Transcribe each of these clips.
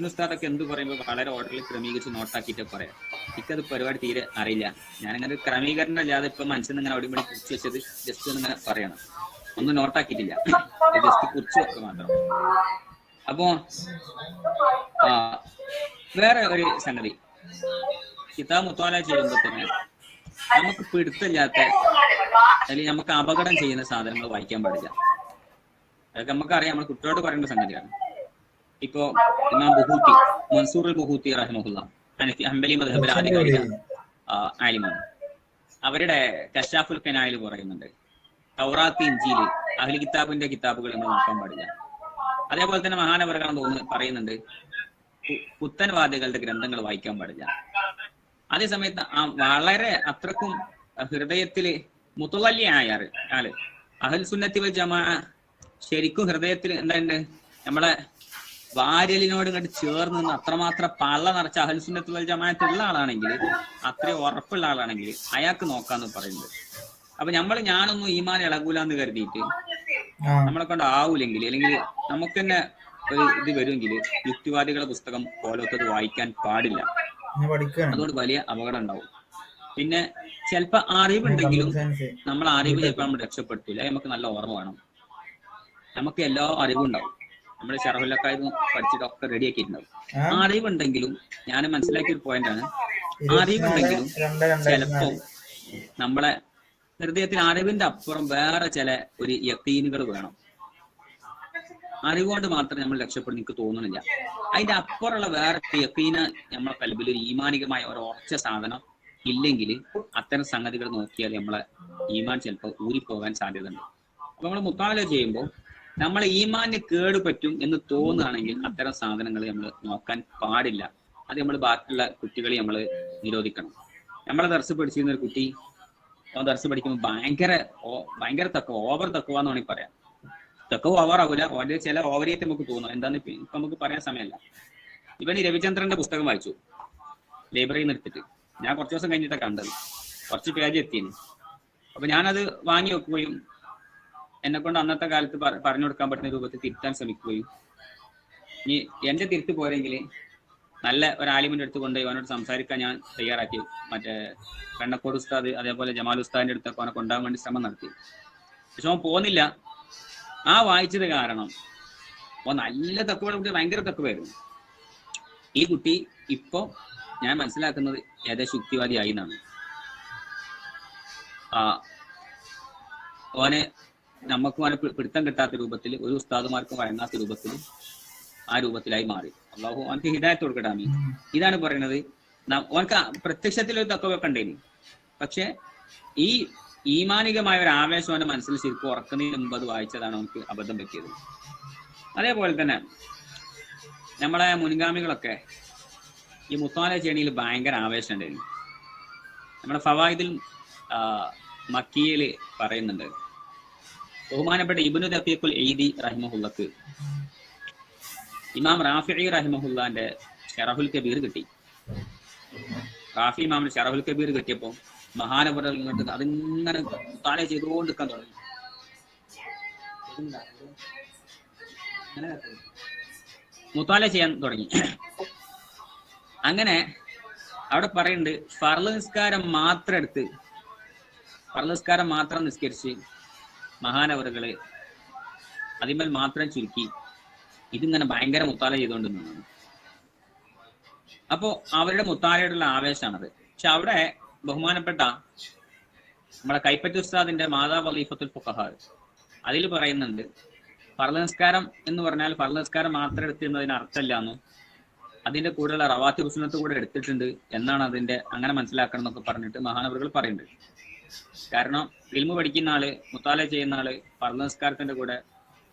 ഉസ്താദൊക്കെ എന്ത് പറയുമ്പോൾ വളരെ ഓർഡറിൽ ക്രമീകരിച്ച് നോട്ടാക്കിയിട്ട് പറയാം. എനിക്കത് പരിപാടി തീരെ അറിയില്ല. ഞാനങ്ങനെ ക്രമീകരണം അല്ലാതെ ഇപ്പൊ മനസ്സിൽ നിന്ന് ഇങ്ങനെ അവിടെ ഇവിടെ കുറിച്ച് വെച്ചത് ജസ്റ്റ് ഒന്നിങ്ങനെ പറയണം. ഒന്നും നോട്ടാക്കിയിട്ടില്ല, ജസ്റ്റ് കുറിച്ച് വെക്കുക മാത്രം. അപ്പോ വേറെ ഒരു സംഗതി, കിതാബ് മുത്താല ചെയ്യുമ്പോൾ തന്നെ നമുക്ക് പിടുത്തമില്ലാത്ത അല്ലെങ്കിൽ നമുക്ക് അപകടം ചെയ്യുന്ന സാധനങ്ങൾ വായിക്കാൻ പാടില്ല. അതൊക്കെ നമുക്കറിയാം, നമ്മൾ കുട്ടിയോട് പറയേണ്ട സംഗതിയാണ്. ഇപ്പോ ഇമാം ബുഹൂത്തി, മൻസൂർ അൽ ബുഹൂത്തി റഹിമഹുല്ല, ഹംബലി മദ്ഹബിലെ ആധികാരിക ആലിമാണ്. അവരുടെ കശാഫുൽ കനായിൽ പറയുന്നുണ്ട്, തൗറാത്ത് ഇഞ്ചീല് അഹ്ലി കിതാബിന്റെ കിതാബുകൾ നമ്മൾ നോക്കാൻ പാടില്ല. അതേപോലെ തന്നെ മഹാനവറുകളെന്ന് തോന്നുന്നു പറയുന്നുണ്ട്, പുത്തൻവാദികളുടെ ഗ്രന്ഥങ്ങൾ വായിക്കാൻ പാടില്ല. അതേസമയത്ത് വളരെ അത്രക്കും ഹൃദയത്തില് മുത്തവല്ലിയായ ആള് അഹ്ലുൽ സുന്നത്തി വൽ ജമാഅ ശരിക്കും ഹൃദയത്തിൽ എന്താണ്ട് നമ്മളെ വാര്യലിനോട് ഇങ്ങോട്ട് ചേർന്ന് നിന്ന് അത്രമാത്രം പള്ള നിറച്ച അഹ്ലുൽ സുന്നത്തി വൽ ജമാഅത്തുള്ള ആളാണെങ്കിൽ, അത്രയും ഉറപ്പുള്ള ആളാണെങ്കിൽ അയാൾക്ക് നോക്കാന്ന് പറയുന്നത്. അപ്പൊ ഞാനൊന്നും ഈമാൻ ഇളകൂലെന്ന് കരുതിയിട്ട് നമ്മളെ കൊണ്ട് ആവൂലെങ്കിൽ, അല്ലെങ്കിൽ നമുക്ക് തന്നെ ഒരു ഇത് വരുമെങ്കിൽ യുക്തിവാദികളുടെ പുസ്തകം പോലത്തത് വായിക്കാൻ പാടില്ല. അതുകൊണ്ട് വലിയ അപകടം ഉണ്ടാവും. പിന്നെ ചിലപ്പോ അറിവുണ്ടെങ്കിലും നമ്മൾ അറിവ് ചിലപ്പോൾ നമ്മൾ രക്ഷപ്പെടുത്തില്ല. നമുക്ക് നല്ല ഓർമ്മ വേണം. നമുക്ക് എല്ലാ അറിവും ഉണ്ടാവും, നമ്മൾ ഷറഹുല്ലൊക്കെ പഠിച്ചിട്ടൊക്കെ റെഡിയാക്കിയിട്ടുണ്ടാവും. അറിവുണ്ടെങ്കിലും ഞാൻ മനസ്സിലാക്കിയൊരു പോയിന്റാണ്, അറിവുണ്ടെങ്കിലും ചിലപ്പോ നമ്മളെ ഹൃദയത്തിന് അറിവിന്റെ അപ്പുറം വേറെ ചില ഒരു യഖീനുകൾ വേണം. അറിവുകൊണ്ട് മാത്രം നമ്മൾ രക്ഷപ്പെടും എനിക്ക് തോന്നുന്നില്ല. അതിന്റെ അപ്പുറമുള്ള വേറെ യഖീന നമ്മളെ കൽബിൽ ഒരു ഈമാനികമായ ഒരു ഉറച്ച സാധനം ഇല്ലെങ്കിൽ അത്തരം സംഗതികൾ നോക്കിയാൽ നമ്മളെ ഈമാൻ ചിലപ്പോൾ ഊരിപ്പോകാൻ സാധ്യതയുണ്ട്. അപ്പൊ നമ്മൾ മുത്താല ചെയ്യുമ്പോൾ നമ്മളെ ഈമാന് കേട് പറ്റും എന്ന് തോന്നുകയാണെങ്കിൽ അത്തരം സാധനങ്ങൾ നമ്മൾ നോക്കാൻ പാടില്ല. അത് നമ്മൾ ബാക്കിയുള്ള കുട്ടികളെ നമ്മൾ നിരോധിക്കണം. നമ്മളെ ദർസ് പഠിച്ചിരുന്ന ഒരു കുട്ടി ദർസ് പഠിക്കുമ്പോൾ ഭയങ്കര തക്കവ, ഓവർ തക്കവ എന്ന് വേണമെങ്കിൽ പറയാം. തക്കവ ഓവർ ആവില്ല, ഓരോ ചില ഓവറേറ്റ് നമുക്ക് തോന്നും. എന്താന്ന് ഇപ്പൊ നമുക്ക് പറയാൻ സമയമല്ല. ഇവൻ രവിചന്ദ്രന്റെ പുസ്തകം വായിച്ചു ലൈബ്രറിയിൽ നിന്ന് എടുത്തിട്ട്. ഞാൻ കുറച്ച് ദിവസം കഴിഞ്ഞിട്ടാണ് കണ്ടത്, കുറച്ച് പേജ് എത്തിയെന്ന്. അപ്പൊ ഞാനത് വാങ്ങി വെക്കുകയും എന്നെ കൊണ്ട് അന്നത്തെ കാലത്ത് പറഞ്ഞു കൊടുക്കാൻ പറ്റുന്ന രൂപത്തിൽ തിരുത്താൻ ശ്രമിക്കുകയും, ഇനി എന്റെ തിരുത്ത് പോരെങ്കിൽ നല്ല ഒരു ആലിമിന്റെ അടുത്ത് കൊണ്ട് അവനോട് സംസാരിക്കാൻ ഞാൻ തയ്യാറാക്കി. മറ്റേ പെണ്ണക്കോട് ഉസ്താദ് അതേപോലെ ജമാൽ ഉസ്താദിന്റെ അടുത്തൊക്കെ അവനെ കൊണ്ടുപോകാൻ വേണ്ടി ശ്രമം നടത്തി. പക്ഷെ അവൻ പോകുന്നില്ല. ആ വായിച്ചത് കാരണം അവൻ നല്ല തക്കുവയുടെ കുട്ടി, ഭയങ്കര തക്കുവായിരുന്നു. ഈ കുട്ടി ഇപ്പൊ ഞാൻ മനസ്സിലാക്കുന്നത് ഏകദേശം യുക്തിവാദിയായി എന്നാണ്. ഓനെ നമുക്കും അവനെ പിടുത്തം കിട്ടാത്ത രൂപത്തിൽ, ഒരു ഉസ്താദുമാർക്കും വഴങ്ങാത്ത രൂപത്തിൽ ആ രൂപത്തിലായി മാറി. അള്ളാഹു അവനക്ക് ഹിദായത്ത് കൊടുക്കട്ടെ. ആമീൻ. ഇതാണ് പറയുന്നത്. ഓനക്ക് പ്രത്യക്ഷത്തിൽ ഒരു തക്കവൊക്കെ ഉണ്ടേനി, പക്ഷെ ഈ ഈമാനികമായ ഒരു ആവേശം അവന്റെ മനസ്സിൽ ശരിക്കും ഉറക്കുന്നതിന് മുമ്പ് അത് വായിച്ചതാണ് അവനക്ക് അബദ്ധം പറ്റിയത്. അതേപോലെ തന്നെ നമ്മളെ മുൻഗാമികളൊക്കെ ഈ മുത്താല ചേണിയിൽ ഭയങ്കര ആവേശം ഉണ്ടായിരുന്നു. നമ്മുടെ ഫവായിദിൽ മക്കിയയില് പറയുന്നുണ്ട്, ബഹുമാനപ്പെട്ട ഇബ്നു ദഖീഖുൽ ഈദി റഹിമഹുല്ലക്ക് ഇമാം റാഫിഈ റഹിമഹുല്ലാന്റെ ശറഹുൽ കബീർ കിട്ടി. റാഫി ഇമാമിന് ശറഹുൽ കബീർ കിട്ടിയപ്പോ മഹാനവറുകൾ ഇങ്ങോട്ട് അതിങ്ങനെ താല ചെയ്തുകൊണ്ടിരിക്കാൻ തുടങ്ങി. മുത്താല ചെയ്യാൻ തുടങ്ങി. അങ്ങനെ അവിടെ പറയുന്നുണ്ട്, ഫർള് നിസ്കാരം മാത്രം നിസ്കരിച്ച് മഹാനവറുകള് അതിന്മേൽ മാത്രം ചുരുക്കി ഇതിങ്ങനെ ഭയങ്കര മുത്താല ചെയ്തുകൊണ്ടിരുന്നതാണ്. അപ്പോ അവരുടെ മുത്താലയോടുള്ള ആവേശമാണത്. പക്ഷെ അവിടെ ബഹുമാനപ്പെട്ട നമ്മളെ കൈപ്പറ്റി ഉസ്താദിന്റെ മാതാ വലീഫത്തുൽ ഫുഖഹാ അതിൽ പറയുന്നുണ്ട്, ഫർള് നിസ്കാരം എന്ന് പറഞ്ഞാൽ ഫർള് നിസ്കാരം മാത്രം എടുത്തിരുന്നതിന് അർത്ഥമില്ല എന്നും അതിന്റെ കൂടെയുള്ള റവാത്തിബ് സുന്നത്ത് കൂടെ എടുത്തിട്ടുണ്ട് എന്നാണ് അതിന്റെ അങ്ങനെ മനസ്സിലാക്കണം എന്നൊക്കെ പറഞ്ഞിട്ട് മഹാനവറുകൾ പറയുന്നുണ്ട്. കാരണം ഇൽമു പഠിക്കുന്ന ആള്, മുത്താല ചെയ്യുന്ന ആള് ഫർള് നിസ്കാരത്തിന്റെ കൂടെ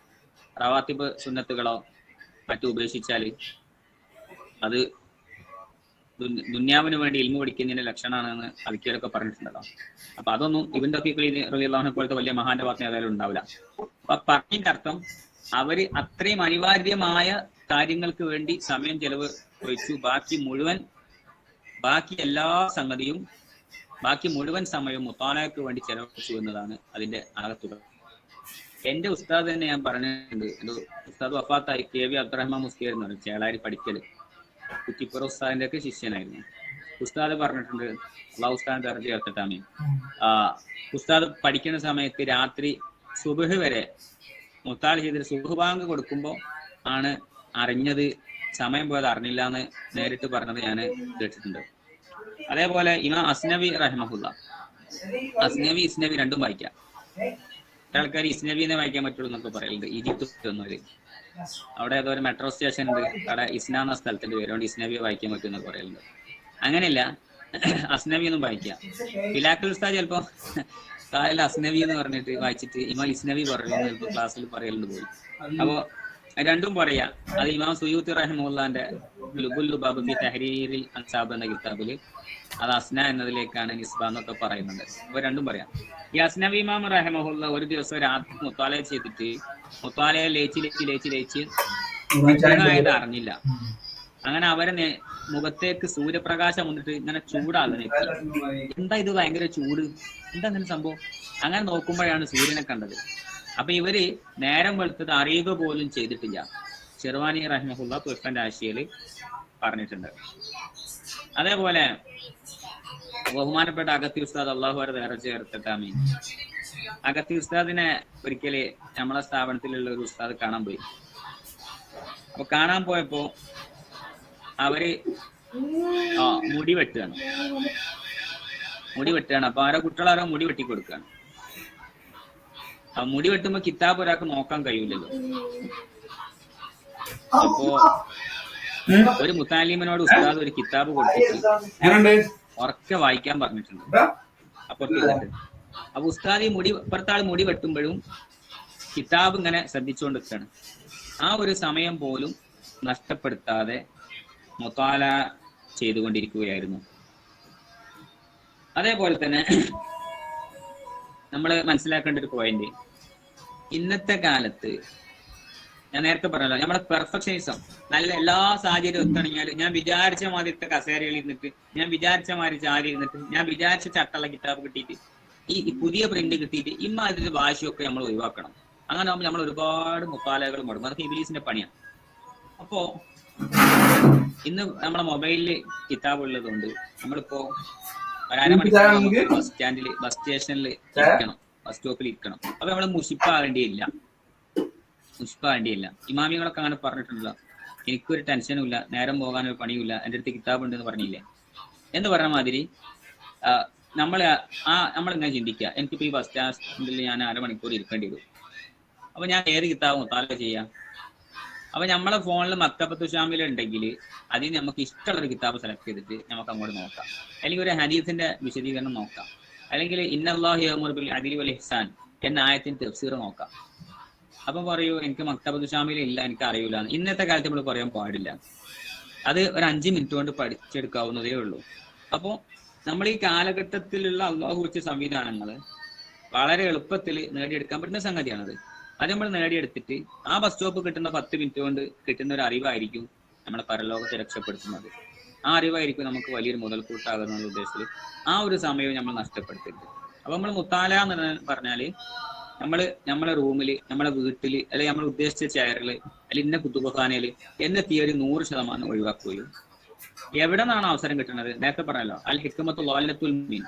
റവാത്തിബ് സുന്നത്തുകളോ മറ്റും ഉപേക്ഷിച്ചാൽ അത് ദുന്യാവിന് വേണ്ടി ഇൽമു പഠിക്കുന്നതിന്റെ ലക്ഷണമാണെന്ന് അവിക്കലൊക്കെ പറഞ്ഞിട്ടുണ്ടല്ലോ. അപ്പൊ അതൊന്നും ഇബ്നു ദഖീഖ് റളിയല്ലാഹു പോലത്തെ വലിയ മഹാന്റെ ഭാഗത്ത് ഏതായാലും ഉണ്ടാവില്ല. അപ്പൊ പറഞ്ഞതിന്റെ അർത്ഥം അവര് അത്രയും അനിവാര്യമായ കാര്യങ്ങൾക്ക് വേണ്ടി സമയം ചെലവ് ഒഴിച്ചു, ബാക്കി മുഴുവൻ സമയവും മുത്താലയ്ക്ക് വേണ്ടി ചെലവഴിച്ചു എന്നതാണ് അതിന്റെ ആകത്തുക. എന്റെ ഉസ്താദ് തന്നെ ഞാൻ പറഞ്ഞിട്ടുണ്ട്. എന്റെ ഉസ്താദ് വഫാത്തായി KV അബ്ദുറഹ്മാൻ മുസ്ലിയാർ എന്ന് പറഞ്ഞു, ചേളാരി പഠിക്കല്, കുറ്റിപ്പുറ ഉസ്താദിന്റെ ഒക്കെ ശിഷ്യനായിരുന്നു. ഉസ്താദ് പറഞ്ഞിട്ടുണ്ട്, അള്ളാഹു ഉസ്താദ് ദർജ ഉയർത്തട്ടെ. ഉസ്താദ് പഠിക്കുന്ന സമയത്ത് രാത്രി സുബഹ് വരെ മുത്താൽ ചെയ്തിട്ട് സുബഹ് ബാങ്ക് കൊടുക്കുമ്പോൾ ആണ് അറിഞ്ഞത്, സമയം പോയത് അറിഞ്ഞില്ല എന്ന് നേരിട്ട് പറഞ്ഞത് ഞാൻ കേട്ടിട്ടുണ്ട്. അതേപോലെ ഇമാം അസ്നവി റഹ്മഹുല്ല, അസ്നവി ഇസ്നവി രണ്ടും വായിക്കാം. ആൾക്കാർ ഇസ്നവിനെ വായിക്കാൻ പറ്റുള്ളൂ എന്നൊക്കെ പറയലുണ്ട്. ഈജിപ്ത് ഒന്നൊരു അവിടെ ഏതോ ഒരു മെട്രോ സ്റ്റേഷൻ ഉണ്ട്, അവിടെ ഇസ്ന എന്ന സ്ഥലത്തിന്റെ പേര്, അതുകൊണ്ട് ഇസ്നവിയെ വായിക്കാൻ പറ്റും എന്നൊക്കെ പറയലുണ്ട്. അങ്ങനെയല്ല, അസ്നവി ഒന്നും വായിക്കാം. പിലാക്കൽ ഉസ്താദ് ചിലപ്പോ കായൽ അസ്നവി എന്ന് പറഞ്ഞിട്ട് വായിച്ചിട്ട് ഇമാം ഇസ്നവി പറയുന്നു ചിലപ്പോ ക്ലാസ്സിൽ പറയലുണ്ട് പോയി. അപ്പോ രണ്ടും പറയാ. അത് ഇമാം സുയൂത്തി റഹിമഹുല്ലാന്റെ ലുബുൽ ലുബാബ് ഫി തഹ്രീരിൽ അൻസാബ് എന്ന കിതാബില് അത് അസ്ന എന്നതിലേക്കാണ് നിസ്ബ എന്നൊക്കെ പറയുന്നുണ്ട്. അപ്പൊ രണ്ടും പറയാം. ഈ അസ്നവി ഇമാം റഹിമഹുല്ല ഒരു ദിവസം രാത്രി മുത്താല ചെയ്തിട്ട് മുത്താലയെ ലേച്ച് ആയത് അറിഞ്ഞില്ല. അങ്ങനെ അവരെ മുഖത്തേക്ക് സൂര്യപ്രകാശം വന്നിട്ട് ഇങ്ങനെ ചൂടാകുന്ന, എന്താ ഇത് ഭയങ്കര ചൂട്, എന്താ അങ്ങനെ സംഭവം? അങ്ങനെ നോക്കുമ്പോഴാണ് സൂര്യനെ കണ്ടത്. അപ്പൊ ഇവര് നേരം വെളുത്തത് അറിയുക പോലും ചെയ്തിട്ടില്ല. ഷെർവാനി റഹ്മഹുല്ല തുഫന്റെ ആശയയില് പറഞ്ഞിട്ടുണ്ട്. അതേപോലെ ബഹുമാനപ്പെട്ട അഗത്തി ഉസ്താദ് അള്ളാഹു വരെ വേറെ ചേർത്തിട്ടാമീ, അഗത്തി ഉസ്താദിനെ ഒരിക്കല് നമ്മളെ സ്ഥാപനത്തിലുള്ള ഒരു ഉസ്താദ് കാണാൻ പോയി. അപ്പൊ കാണാൻ പോയപ്പോ അവര് മുടി വെട്ടുകയാണ്. അപ്പൊ ആരോ കുട്ടികളാരോ മുടി വെട്ടി കൊടുക്കുകയാണ്. ആ മുടി വെട്ടുമ്പോ കിതാബ് ഒരാൾക്ക് നോക്കാൻ കഴിയില്ലല്ലോ. അപ്പോ ഒരു മുത്താലിമിനോട് ഉസ്താദ് ഒരു കിതാബ് കൊടുത്തിട്ട് ഉറക്കെ വായിക്കാൻ പറഞ്ഞിട്ടുണ്ട്. അപ്പൊ ഉസ്താദ് ഈ ഇപ്പുറത്താൾ മുടി വെട്ടുമ്പോഴും കിതാബ് ഇങ്ങനെ ശ്രദ്ധിച്ചുകൊണ്ട് നിൽക്കുകയാണ്. ആ ഒരു സമയം പോലും നഷ്ടപ്പെടുത്താതെ മുത്താല ചെയ്തുകൊണ്ടിരിക്കുകയായിരുന്നു. അതേപോലെ തന്നെ നമ്മൾ മനസ്സിലാക്കേണ്ട ഒരു പോയിന്റ്, ഇന്നത്തെ കാലത്ത് ഞാൻ നേരത്തെ പറഞ്ഞല്ലോ, നമ്മുടെ പെർഫെക്ഷനിസം നല്ല എല്ലാ സാഹചര്യവും എത്തണിഞ്ഞാലും ഞാൻ വിചാരിച്ച മാതിരത്തെ കസേരയിൽ ഇരുന്നിട്ട്, ഞാൻ വിചാരിച്ച മാതിരി ചാരി ഇരുന്നിട്ട്, ഞാൻ വിചാരിച്ച ചട്ടുള്ള കിതാബ് കിട്ടിയിട്ട്, ഈ പുതിയ പ്രിന്റ് കിട്ടിയിട്ട് ഇമ്മാതിരി ഭാഷയൊക്കെ നമ്മൾ ഒഴിവാക്കണം. അങ്ങനെ ആകുമ്പോൾ നമ്മൾ ഒരുപാട് മുത്താലകൾ മുടങ്ങും. അതൊക്കെ ഇബിലീസിന്റെ പണിയാണ്. അപ്പോ ഇന്ന് നമ്മളെ മൊബൈലില് കിതാബ് ഉള്ളതുകൊണ്ട് നമ്മളിപ്പോ ഒരമണിക്കൂർ ബസ് സ്റ്റേഷനിൽ ഇരിക്കണം, ബസ് സ്റ്റോപ്പിൽ ഇരിക്കണം. അപ്പൊ നമ്മള് മുഷിപ്പാകേണ്ടിയില്ല. ഇമാമികളൊക്കെ അങ്ങനെ പറഞ്ഞിട്ടുണ്ടല്ലോ, എനിക്കൊരു ടെൻഷനും ഇല്ല, നേരം പോകാനൊരു പണിയുമില്ല, എൻ്റെ അടുത്ത് കിതാബ് ഉണ്ടെന്ന് പറഞ്ഞില്ലേ എന്ന് പറഞ്ഞ മാതിരി നമ്മളിങ്ങനെ ചിന്തിക്കുക, എനിക്കിപ്പോ ഈ ബസ് സ്റ്റാൻഡിൽ ഞാൻ അരമണിക്കൂർ ഇരിക്കേണ്ടി വരും. അപ്പൊ ഞാൻ ഏത് കിതാബ് മുത്താല ചെയ്യാം? അപ്പൊ നമ്മളെ ഫോണിൽ മക്തബത്തു ഷാമിൽ ഉണ്ടെങ്കിൽ അതിന് നമുക്ക് ഇഷ്ടമുള്ളൊരു കിതാബ് സെലക്ട് ചെയ്തിട്ട് നമുക്ക് അങ്ങോട്ട് നോക്കാം. അല്ലെങ്കിൽ ഒരു ഹദീസിന്റെ വിശദീകരണം നോക്കാം. അല്ലെങ്കിൽ ഇന്നല്ലാഹു യഅ്മുറു ബിൽ അദ്ലി വൽ ഇഹ്സാൻ എന്ന ആയത്തിന്റെ തഫ്സീർ നോക്കാം. അപ്പൊ പറയൂ, എനിക്ക് മക്തബത്തു ഷാമിൽ ഇല്ല, എനിക്ക് അറിയില്ല. ഇന്നത്തെ കാലത്ത് നമ്മൾ പറയാൻ പാടില്ല. അത് ഒരു 5 മിനിറ്റ് കൊണ്ട് പഠിച്ചെടുക്കാവുന്നതേ ഉള്ളൂ. അപ്പോ നമ്മൾ ഈ കാലഘട്ടത്തിലുള്ള അള്ളാഹു വെച്ച സംവിധാനങ്ങൾ വളരെ എളുപ്പത്തിൽ നേടിയെടുക്കാൻ പറ്റുന്ന സംഗതിയാണത്. അത് നമ്മൾ നേടിയെടുത്തിട്ട് ആ ബസ് സ്റ്റോപ്പ് കിട്ടുന്ന 10 മിനിറ്റ് കൊണ്ട് കിട്ടുന്ന ഒരു അറിവായിരിക്കും നമ്മളെ പരലോകത്തെ രക്ഷപ്പെടുത്തുന്നത്. ആ അറിവായിരിക്കും നമുക്ക് വലിയൊരു മുതൽക്കൂട്ടാകുന്ന ഉദ്ദേശത്തിൽ ആ ഒരു സമയവും നമ്മൾ നഷ്ടപ്പെടുത്തരുത്. അപ്പൊ നമ്മൾ മുത്താല എന്ന് പറഞ്ഞാല് നമ്മളെ റൂമില്, നമ്മളെ വീട്ടില്, അല്ലെങ്കിൽ നമ്മൾ ഉദ്ദേശിച്ച ചെയറില്, അല്ലെങ്കിൽ ഇന്ന കുത്തുബഖാനയില് എന്ന തിയറി 100% ഒഴിവാക്കുകയും എവിടെ നിന്നാണ് അവസരം കിട്ടുന്നത്? നേരത്തെ പറഞ്ഞല്ലോ, അൽ ഹിക്മത്തു ളാലത്തുൽ മുഅ്മിൻ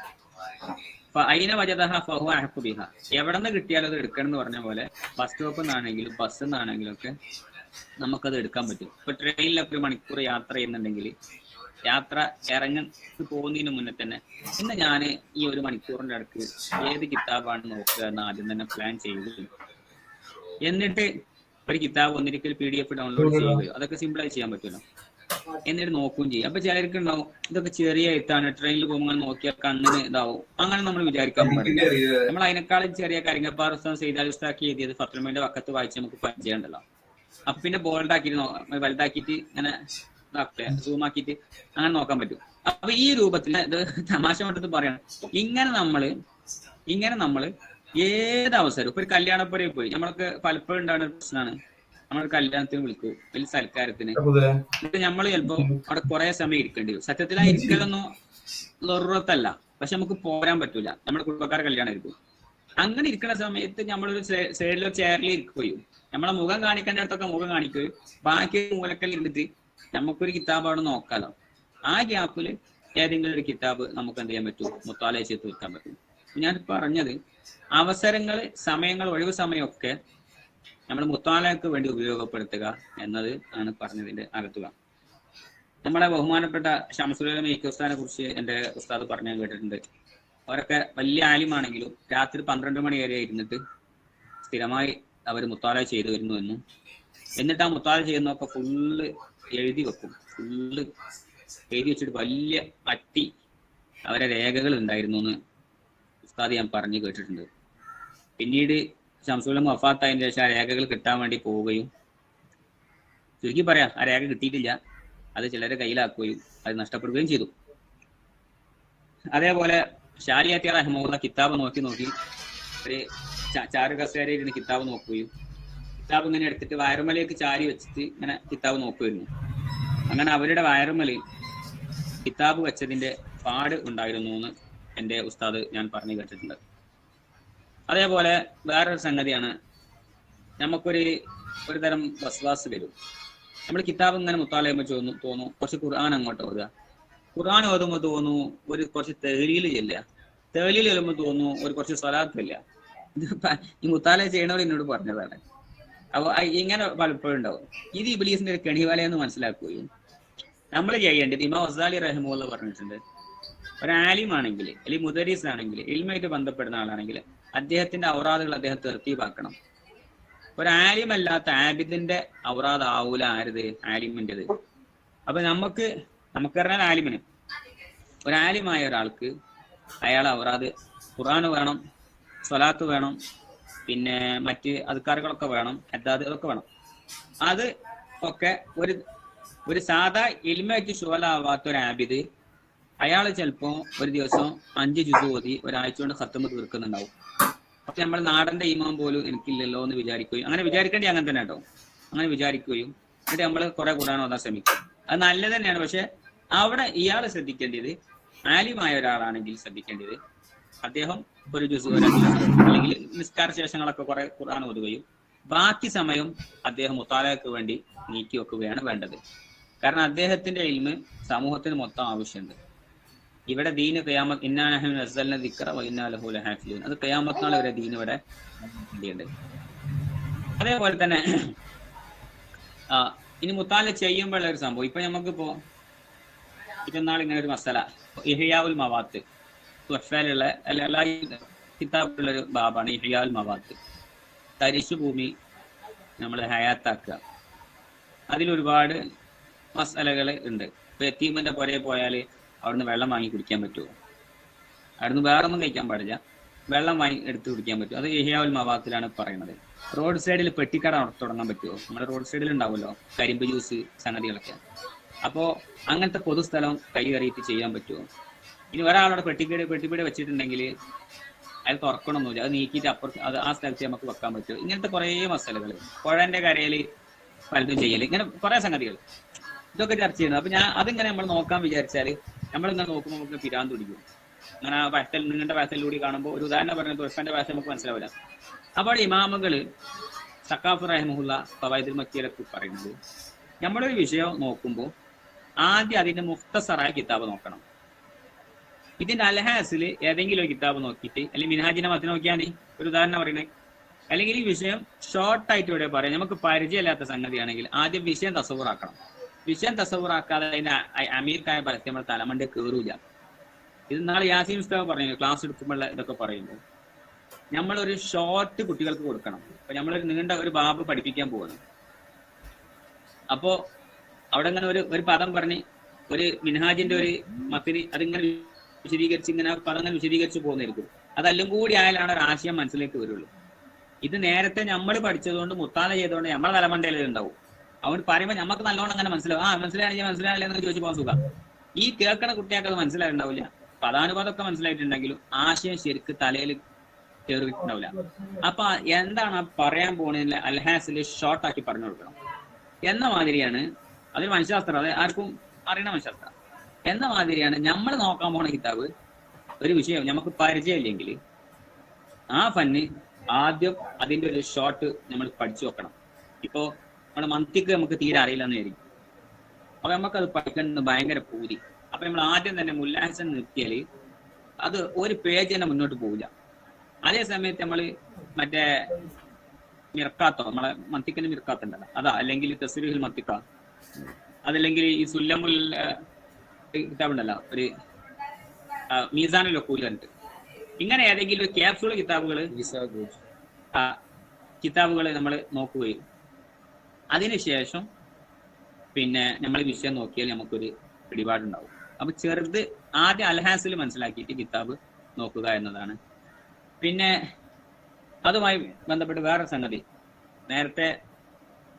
ഫഅൈന വജദഹ ഫഹുവ അഹഖു ബിഹാ. എവിടെ നിന്ന് കിട്ടിയാലും അത് എടുക്കണം എന്ന് പറഞ്ഞ പോലെ ബസ് സ്റ്റോപ്പിൽ നിന്നാണെങ്കിലും ബസ്സിൽ നിന്നാണെങ്കിലും ഒക്കെ നമുക്കത് എടുക്കാൻ പറ്റും. ഇപ്പൊ ട്രെയിനിലൊക്കെ 1 മണിക്കൂർ യാത്ര ചെയ്യുന്നുണ്ടെങ്കിൽ യാത്ര ഇറങ്ങി പോകുന്നതിന് മുന്നേ തന്നെ ഇന്ന് ഞാൻ ഈ 1 മണിക്കൂറിന്റെ അടുക്ക് ഏത് കിതാബാണ് നോക്കുക എന്ന് ആദ്യം തന്നെ പ്ലാൻ ചെയ്യുകയും എന്നിട്ട് ഒരു കിതാബ് ഒന്നിരിക്കൽ PDF ഡൗൺലോഡ് ചെയ്യുകയോ, അതൊക്കെ സിമ്പിളായി ചെയ്യാൻ പറ്റുമല്ലോ. എന്നിട്ട് നോക്കുകയും ചെയ്യും. അപ്പൊ ചിലർക്ക് ഉണ്ടാവും ഇതൊക്കെ ചെറിയ എഴുത്താണ്, ട്രെയിനിൽ പോകുമ്പോൾ നോക്കിയാൽ കണ്ണിന് ഇതാവും. അങ്ങനെ നമ്മൾ വിചാരിക്കാൻ പാടില്ല. നമ്മൾ അതിനേക്കാളും ചെറിയ കരിങ്ങപ്പാറ സൈദാൽ ഉസ്താദ് എഴുതിയത് ഫത്ലുമയുടെ വക്കത്ത് വായിച്ച് നമുക്ക് പരിചയം ഉണ്ടല്ലോ. അപ്പൊ പിന്നെ ബോൾഡാക്കിയിട്ട് വലുതാക്കിയിട്ട് ഇങ്ങനെ സൂം ആക്കിയിട്ട് അങ്ങനെ നോക്കാൻ പറ്റും. അപ്പൊ ഈ രൂപത്തിൽ ഇത് തമാശ കൊണ്ടത് പറയണം. ഇങ്ങനെ നമ്മള് ഏത് അവസരം, ഇപ്പൊ ഒരു കല്യാണപ്പുരയിൽ പോയി, നമ്മളൊക്കെ പലപ്പോഴും ഉണ്ടാകുന്ന ഒരു പ്രശ്നമാണ്, നമ്മൾ കല്യാണത്തിന് വിളിക്കൂ, വലിയ സൽക്കാരത്തിന്, എന്നിട്ട് നമ്മൾ ചിലപ്പോ അവിടെ കുറെ സമയം ഇരിക്കേണ്ടി വരും. സത്യത്തിൽ ആ ഇരിക്കലൊന്നും ളറൂറത്തല്ല, പക്ഷെ നമുക്ക് പോരാൻ പറ്റൂല. നമ്മുടെ കുടുംബക്കാരെ കല്യാണം ആയിരിക്കും. അങ്ങനെ ഇരിക്കുന്ന സമയത്ത് നമ്മളൊരു സൈഡിലോ ചെയറിൽ ഇരിക്കുകയും നമ്മളെ മുഖം കാണിക്കേണ്ട അടുത്തൊക്കെ മുഖം കാണിക്കുകയും ബാക്കി മൂലക്കൽ ഇരുന്നിട്ട് നമുക്കൊരു കിതാബ് അവിടെ നോക്കാലോ. ആ ഗ്യാപ്പിൽ ഏതെങ്കിലും ഒരു കിതാബ് നമുക്ക് എന്ത് ചെയ്യാൻ പറ്റും, മുത്താല ചെയ്ത് തീർക്കാൻ പറ്റും. ഞാൻ പറഞ്ഞത് അവസരങ്ങൾ, സമയങ്ങൾ, ഒഴിവ് സമയമൊക്കെ നമ്മൾ മുത്താലയ്ക്ക് വേണ്ടി ഉപയോഗപ്പെടുത്തുക എന്നത് ആണ് പറഞ്ഞതിന്റെ അകത്തുക. നമ്മളെ ബഹുമാനപ്പെട്ട ശംസുൽ ഉസ്താദിനെ കുറിച്ച് എൻ്റെ ഉസ്താദ് പറഞ്ഞു കേട്ടിട്ടുണ്ട്. അവരൊക്കെ വലിയ ആലിമാണെങ്കിലും രാത്രി 12 മണി വരെ ഇരുന്നിട്ട് സ്ഥിരമായി അവർ മുത്താല ചെയ്തു വരുന്നു എന്നും, എന്നിട്ട് ആ മുത്താല ചെയ്യുന്നതൊക്കെ ഫുള്ള് എഴുതി വെക്കും. ഫുള്ള് എഴുതി വെച്ചിട്ട് വലിയ അട്ടി അവരെ രേഖകൾ ഉണ്ടായിരുന്നു എന്ന് ഉസ്താദ് ഞാൻ പറഞ്ഞു കേട്ടിട്ടുണ്ട്. പിന്നീട് ശംസുൽ വഫാത്തായതിനു ശേഷം ആ രേഖകൾ കിട്ടാൻ വേണ്ടി പോവുകയും, ചുരുക്കി പറയാം, ആ രേഖ കിട്ടിയിട്ടില്ല, അത് ചിലരെ കയ്യിലാക്കുകയും അത് നഷ്ടപ്പെടുകയും ചെയ്തു. അതേപോലെ ഷാരിയാത്തി റഹ്മത്തുള്ള കിതാബ് നോക്കി ഒരു ചാരു കസേരയിൽ ഇരുന്ന് കിതാബ് നോക്കുകയും, കിതാബ് ഇങ്ങനെ എടുത്തിട്ട് വയറുമലേക്ക് ചാരി വെച്ചിട്ട് ഇങ്ങനെ കിതാബ് നോക്കുമായിരുന്നു. അങ്ങനെ അവരുടെ വയറുമലയിൽ കിതാബ് വെച്ചതിന്റെ പാട് ഉണ്ടായിരുന്നു എന്ന് എൻ്റെ ഉസ്താദ് ഞാൻ പറഞ്ഞു കേട്ടിട്ടുണ്ട്. അതേപോലെ വേറൊരു സംഗതിയാണ്, നമുക്കൊരു തരം വസ്വാസ് വരും. നമ്മൾ കിതാബ് ഇങ്ങനെ മുത്താല ചെയ്യുമ്പോൾ തോന്നും കുറച്ച് ഖുർആൻ അങ്ങോട്ട് ഓതുക. ഖുർആൻ ഓതുമ്പോൾ തോന്നുന്നു കുറച്ച് തെഹ്ലീൽ ചെല്ലുക. തെഹ്ലീൽ ചെല്ലുമ്പോൾ തോന്നുന്നു കുറച്ച് സ്വലാത്ത് ഇല്ല. ഇത് ഈ മുത്താല ചെയ്യണവർ എന്നോട് പറഞ്ഞതാണ്. അപ്പോൾ ഇങ്ങനെ പലപ്പോഴും ഉണ്ടാവും. ഇത് ഇബ്ലീസിന്റെ ഒരു കെണിവലയെന്ന് മനസ്സിലാക്കുകയും നമ്മൾ ചെയ്യേണ്ടത്, ഇമാം ഗസാലി റഹിമഹുല്ലാഹ് പറഞ്ഞിട്ടുണ്ട്, ഒരു ആലിമാണെങ്കിൽ അല്ലെങ്കിൽ മുദരീസ് ആണെങ്കിൽ, ഇൽമായിട്ട് ബന്ധപ്പെടുന്ന ആളാണെങ്കിൽ അദ്ദേഹത്തിന്റെ ഔറാദുകൾ അദ്ദേഹം തെർത്തീബാക്കണം. ഒരു ആലിമല്ലാത്ത ആബിദിന്റെ ഔറാദ് ആവൂല ആരുത്, ആലിമിൻ്റെത്. അപ്പൊ നമുക്ക് പറഞ്ഞാൽ ആലിമിന്, ഒരു ആലിമായ ഒരാൾക്ക് അയാൾ ഔറാദ് ഖുർആൻ വേണം, സ്വലാത്ത് വേണം, പിന്നെ മറ്റ് അദ്കാറുകളൊക്കെ വേണം, അദ്ദാദുകളൊക്കെ വേണം. അത് ഒക്കെ ഒരു സാധാ ഇൽമായിട്ട് ഷുവലാവാത്ത ഒരു ആബിദ് അയാൾ ചിലപ്പോ ഒരു ദിവസം 5 ജുസ് ഓതി ഒരാഴ്ച കൊണ്ട് ഖത്തം തീർക്കുന്നുണ്ടാവും. പക്ഷെ നമ്മൾ നാടന്റെ ഈമാൻ പോലും എനിക്കില്ലല്ലോ എന്ന് വിചാരിക്കുകയും, അങ്ങനെ വിചാരിക്കേണ്ടി അങ്ങനെ തന്നെ കേട്ടോ, അങ്ങനെ വിചാരിക്കുകയും എന്നിട്ട് നമ്മൾ കുറെ ഖുർആൻ ഓതാൻ ശ്രമിക്കും. അത് നല്ലത് തന്നെയാണ്. പക്ഷെ അവിടെ ഇയാൾ ശ്രദ്ധിക്കേണ്ടത്, ആലിമായ ഒരാളാണെങ്കിൽ ശ്രദ്ധിക്കേണ്ടത്, അദ്ദേഹം ഒരു ജുസ് അല്ലെങ്കിൽ നിസ്കാര ശേഷങ്ങളൊക്കെ കുറെ ഖുർആൻ ഓതുകയും ബാക്കി സമയം അദ്ദേഹം മുത്താലയ്ക്ക് വേണ്ടി നീക്കി വെക്കുകയാണ് വേണ്ടത്. കാരണം അദ്ദേഹത്തിന്റെ ഇൽമ് സമൂഹത്തിന് മൊത്തം ആവശ്യമുണ്ട്. ഇവിടെ ദീന് ഖിയാമത്ത് ഇന്നാ നഹ്നു നസ്സൽന ദിക്റ വ ഇന്നാ ലഹു ലഹാഫിളൂൻ, അത് ഖിയാമത്ത് നാൾ വരെ ദീൻ ഇവിടെ ഉണ്ട്. അതേപോലെ തന്നെ ഇനി മുത്താല ചെയ്യുമ്പോഴുള്ള ഒരു സംഭവം, ഇപ്പൊ നമുക്കിപ്പോ ഇന്നാൾ ഇങ്ങനെ ഒരു മസല, ഇഹ്യാഉൽ മവാത്ത് തുഹ്ഫയിലുള്ള എല്ലാ കിതാബുള്ളൊരു ബാബാണ് ഇഹ്യാഉൽ മവാത്ത്. തരിശു ഭൂമി നമ്മൾ ഹയാത്താക്കുക, അതിലൊരുപാട് മസലകൾ ഉണ്ട്. ഇപ്പൊ യതീമിന്റെ പുറകെ പോയാൽ അവിടുന്ന് വെള്ളം വാങ്ങി കുടിക്കാൻ പറ്റുമോ? അവിടുന്ന് വേറെ ഒന്നും കഴിക്കാൻ പാടില്ല, വെള്ളം വാങ്ങി എടുത്ത് കുടിക്കാൻ പറ്റും. അത് ഇഹ്യാഉൽ മവാത്തിലാണ് പറയുന്നത്. റോഡ് സൈഡിൽ പെട്ടിക്കട തുടങ്ങാൻ പറ്റുമോ? നമ്മുടെ റോഡ് സൈഡിൽ ഉണ്ടാവുമല്ലോ കരിമ്പ് ജ്യൂസ് സംഗതികളൊക്കെ. അപ്പോ അങ്ങനത്തെ പൊതുസ്ഥലം കൈ കയറിയിട്ട് ചെയ്യാൻ പറ്റുമോ? ഇനി ഒരാളോട് പെട്ടിപ്പീട് വെച്ചിട്ടുണ്ടെങ്കിൽ അത് തുറക്കണമെന്നില്ല, അത് നീക്കിയിട്ട് അപ്പുറത്ത് ആ സ്ഥലത്ത് നമുക്ക് വെക്കാൻ പറ്റുമോ? ഇങ്ങനത്തെ കുറേ മസലകൾ, പുഴന്റെ കരയിൽ പലതും ചെയ്യല്, ഇങ്ങനെ കുറെ സംഗതികൾ, ഇതൊക്കെ ചർച്ച ചെയ്യുന്നത്. അപ്പൊ അതിങ്ങനെ നമ്മൾ നോക്കാൻ വിചാരിച്ചാൽ നമ്മളിങ്ങനെ നോക്കുമ്പോൾ നമുക്ക് പിരാന്ത് പിടിക്കും. അങ്ങനെ ആ നിങ്ങളുടെ വാസലിലൂടെ കാണുമ്പോൾ ഒരു ഉദാഹരണം പറഞ്ഞ തുറഫന്റെ വാസ നമുക്ക് മനസ്സിലാവില്ല. അപ്പോൾ ഇമാമുകള് സഖാഫ് റഹിമഹുല്ല ഫവായിദുൽ മക്കിയിലൊക്കെ പറയുന്നത്, നമ്മളൊരു വിഷയം നോക്കുമ്പോൾ ആദ്യം അതിന്റെ മുഖ്തസറായ കിതാബ് നോക്കണം. ഇതിന്റെ അൽഹാസിൽ ഏതെങ്കിലും ഒരു കിതാബ് നോക്കിയിട്ട്, അല്ലെങ്കിൽ മിൻഹാജിനെ മത്തി നോക്കിയാൽ മതി, ഒരു ഉദാഹരണം പറയുന്നത്. അല്ലെങ്കിൽ ഈ വിഷയം ഷോർട്ടായിട്ട് ഇവിടെ പറയാം, നമുക്ക് പരിചയമില്ലാത്ത സംഗതിയാണെങ്കിൽ ആദ്യം വിഷയം തസവൂറാക്കണം. വിഷയം തസവൂറാക്കാതെ അതിന്റെ അമീർക്കായ പരസ്യം നമ്മൾ തലമണ്ട കയറൂല. ഇത് നാളെ യാസീൻ ഉസ്താദ് പറഞ്ഞു ക്ലാസ് എടുക്കുമ്പോൾ ഇതൊക്കെ പറയുമ്പോൾ നമ്മളൊരു ഷോർട്ട് കുട്ടികൾക്ക് കൊടുക്കണം. അപ്പൊ നമ്മളൊരു നീണ്ട ഒരു ബാബ് പഠിപ്പിക്കാൻ പോകണം. അപ്പോ അവിടെ ഇങ്ങനെ ഒരു പദം പറഞ്ഞ് ഒരു മിൻഹാജിന്റെ ഒരു മത്തിന് അതിങ്ങനെ വിശദീകരിച്ച് ഇങ്ങനെ പദങ്ങൾ വിശദീകരിച്ച് പോകുന്നതായിരിക്കും. അതെല്ലാം കൂടി ആയാലാണ് ഒരു ആശയം മനസ്സിലേക്ക് വരുള്ളൂ. ഇത് നേരത്തെ നമ്മൾ പഠിച്ചതുകൊണ്ട് മുത്താല ചെയ്തുകൊണ്ട് നമ്മളെ തലമണ്ടയിൽ ഉണ്ടാവും. അതുകൊണ്ട് പറയുമ്പോൾ നമുക്ക് നല്ലോണം അങ്ങനെ മനസ്സിലാവും. മനസ്സിലായില്ലേ എന്ന് ചോദിച്ചു പോകാൻ സുഖം. ഈ കേൾക്കണ കുട്ടികൾക്ക് അത് മനസ്സിലായിട്ടുണ്ടാവില്ല. പദാനുപദമൊക്കെ മനസ്സിലായിട്ടുണ്ടെങ്കിലും ആശയം ശരിക്ക് തലയിൽ കയറിയിട്ടുണ്ടാവില്ല. അപ്പൊ എന്താണ് പറയാൻ പോകുന്നതിൽ അൽഹാസിൽ ഷോർട്ടാക്കി പറഞ്ഞു കൊടുക്കണം എന്ന മാതിരിയാണ്. അതൊരു മനഃശാസ്ത്രം, അത് ആർക്കും അറിയണ മനഃശാസ്ത്രം എന്ന മാതിരിയാണ് നമ്മൾ നോക്കാൻ പോണ കിതാബ്. ഒരു വിഷയം നമുക്ക് പരിചയമില്ലെങ്കിൽ ആ ഫന്ന് ആദ്യം അതിന്റെ ഒരു ഷോട്ട് നമ്മൾ പഠിച്ചു വെക്കണം. ഇപ്പോ നമ്മുടെ മന്തിക്ക് നമുക്ക് തീരെ അറിയില്ലെന്ന് വിചാരിക്കും. അപ്പൊ നമുക്കത് പഠിക്കണം ഭയങ്കര പൂതി. അപ്പൊ നമ്മൾ ആദ്യം തന്നെ മുല്ലാഹസൻ നിർത്തിയാല് അത് ഒരു പേജ് തന്നെ മുന്നോട്ട് പോവില്ല. അതേ സമയത്ത് നമ്മള് മറ്റേ മിർക്കാത്തോ, നമ്മളെ മത്തിക്കന്റെ മിർക്കാത്തുണ്ടല്ലോ അതാ, അല്ലെങ്കിൽ തസ്രീഹുൽ മത്തിക്ക, അതല്ലെങ്കിൽ ഈ സുല്ലമുൽ കിതാബുണ്ടല്ലോ, ഒരു മീസാനുൽ ഉഖൂലുണ്ട്, ഇങ്ങനെ ഏതെങ്കിലും ഒരു ക്യാപ്സൂൾ കിതാബുകൾ നമ്മൾ നോക്കുകയും അതിനുശേഷം പിന്നെ നമ്മൾ വിഷയം നോക്കിയാൽ നമുക്കൊരു പിടിപാടുണ്ടാവും. അപ്പൊ ചെറുത് ആദ്യം അൽഹാസിൽ മനസ്സിലാക്കിയിട്ട് കിതാബ് നോക്കുക എന്നതാണ്. പിന്നെ അതുമായി ബന്ധപ്പെട്ട് വേറെ സംഗതി നേരത്തെ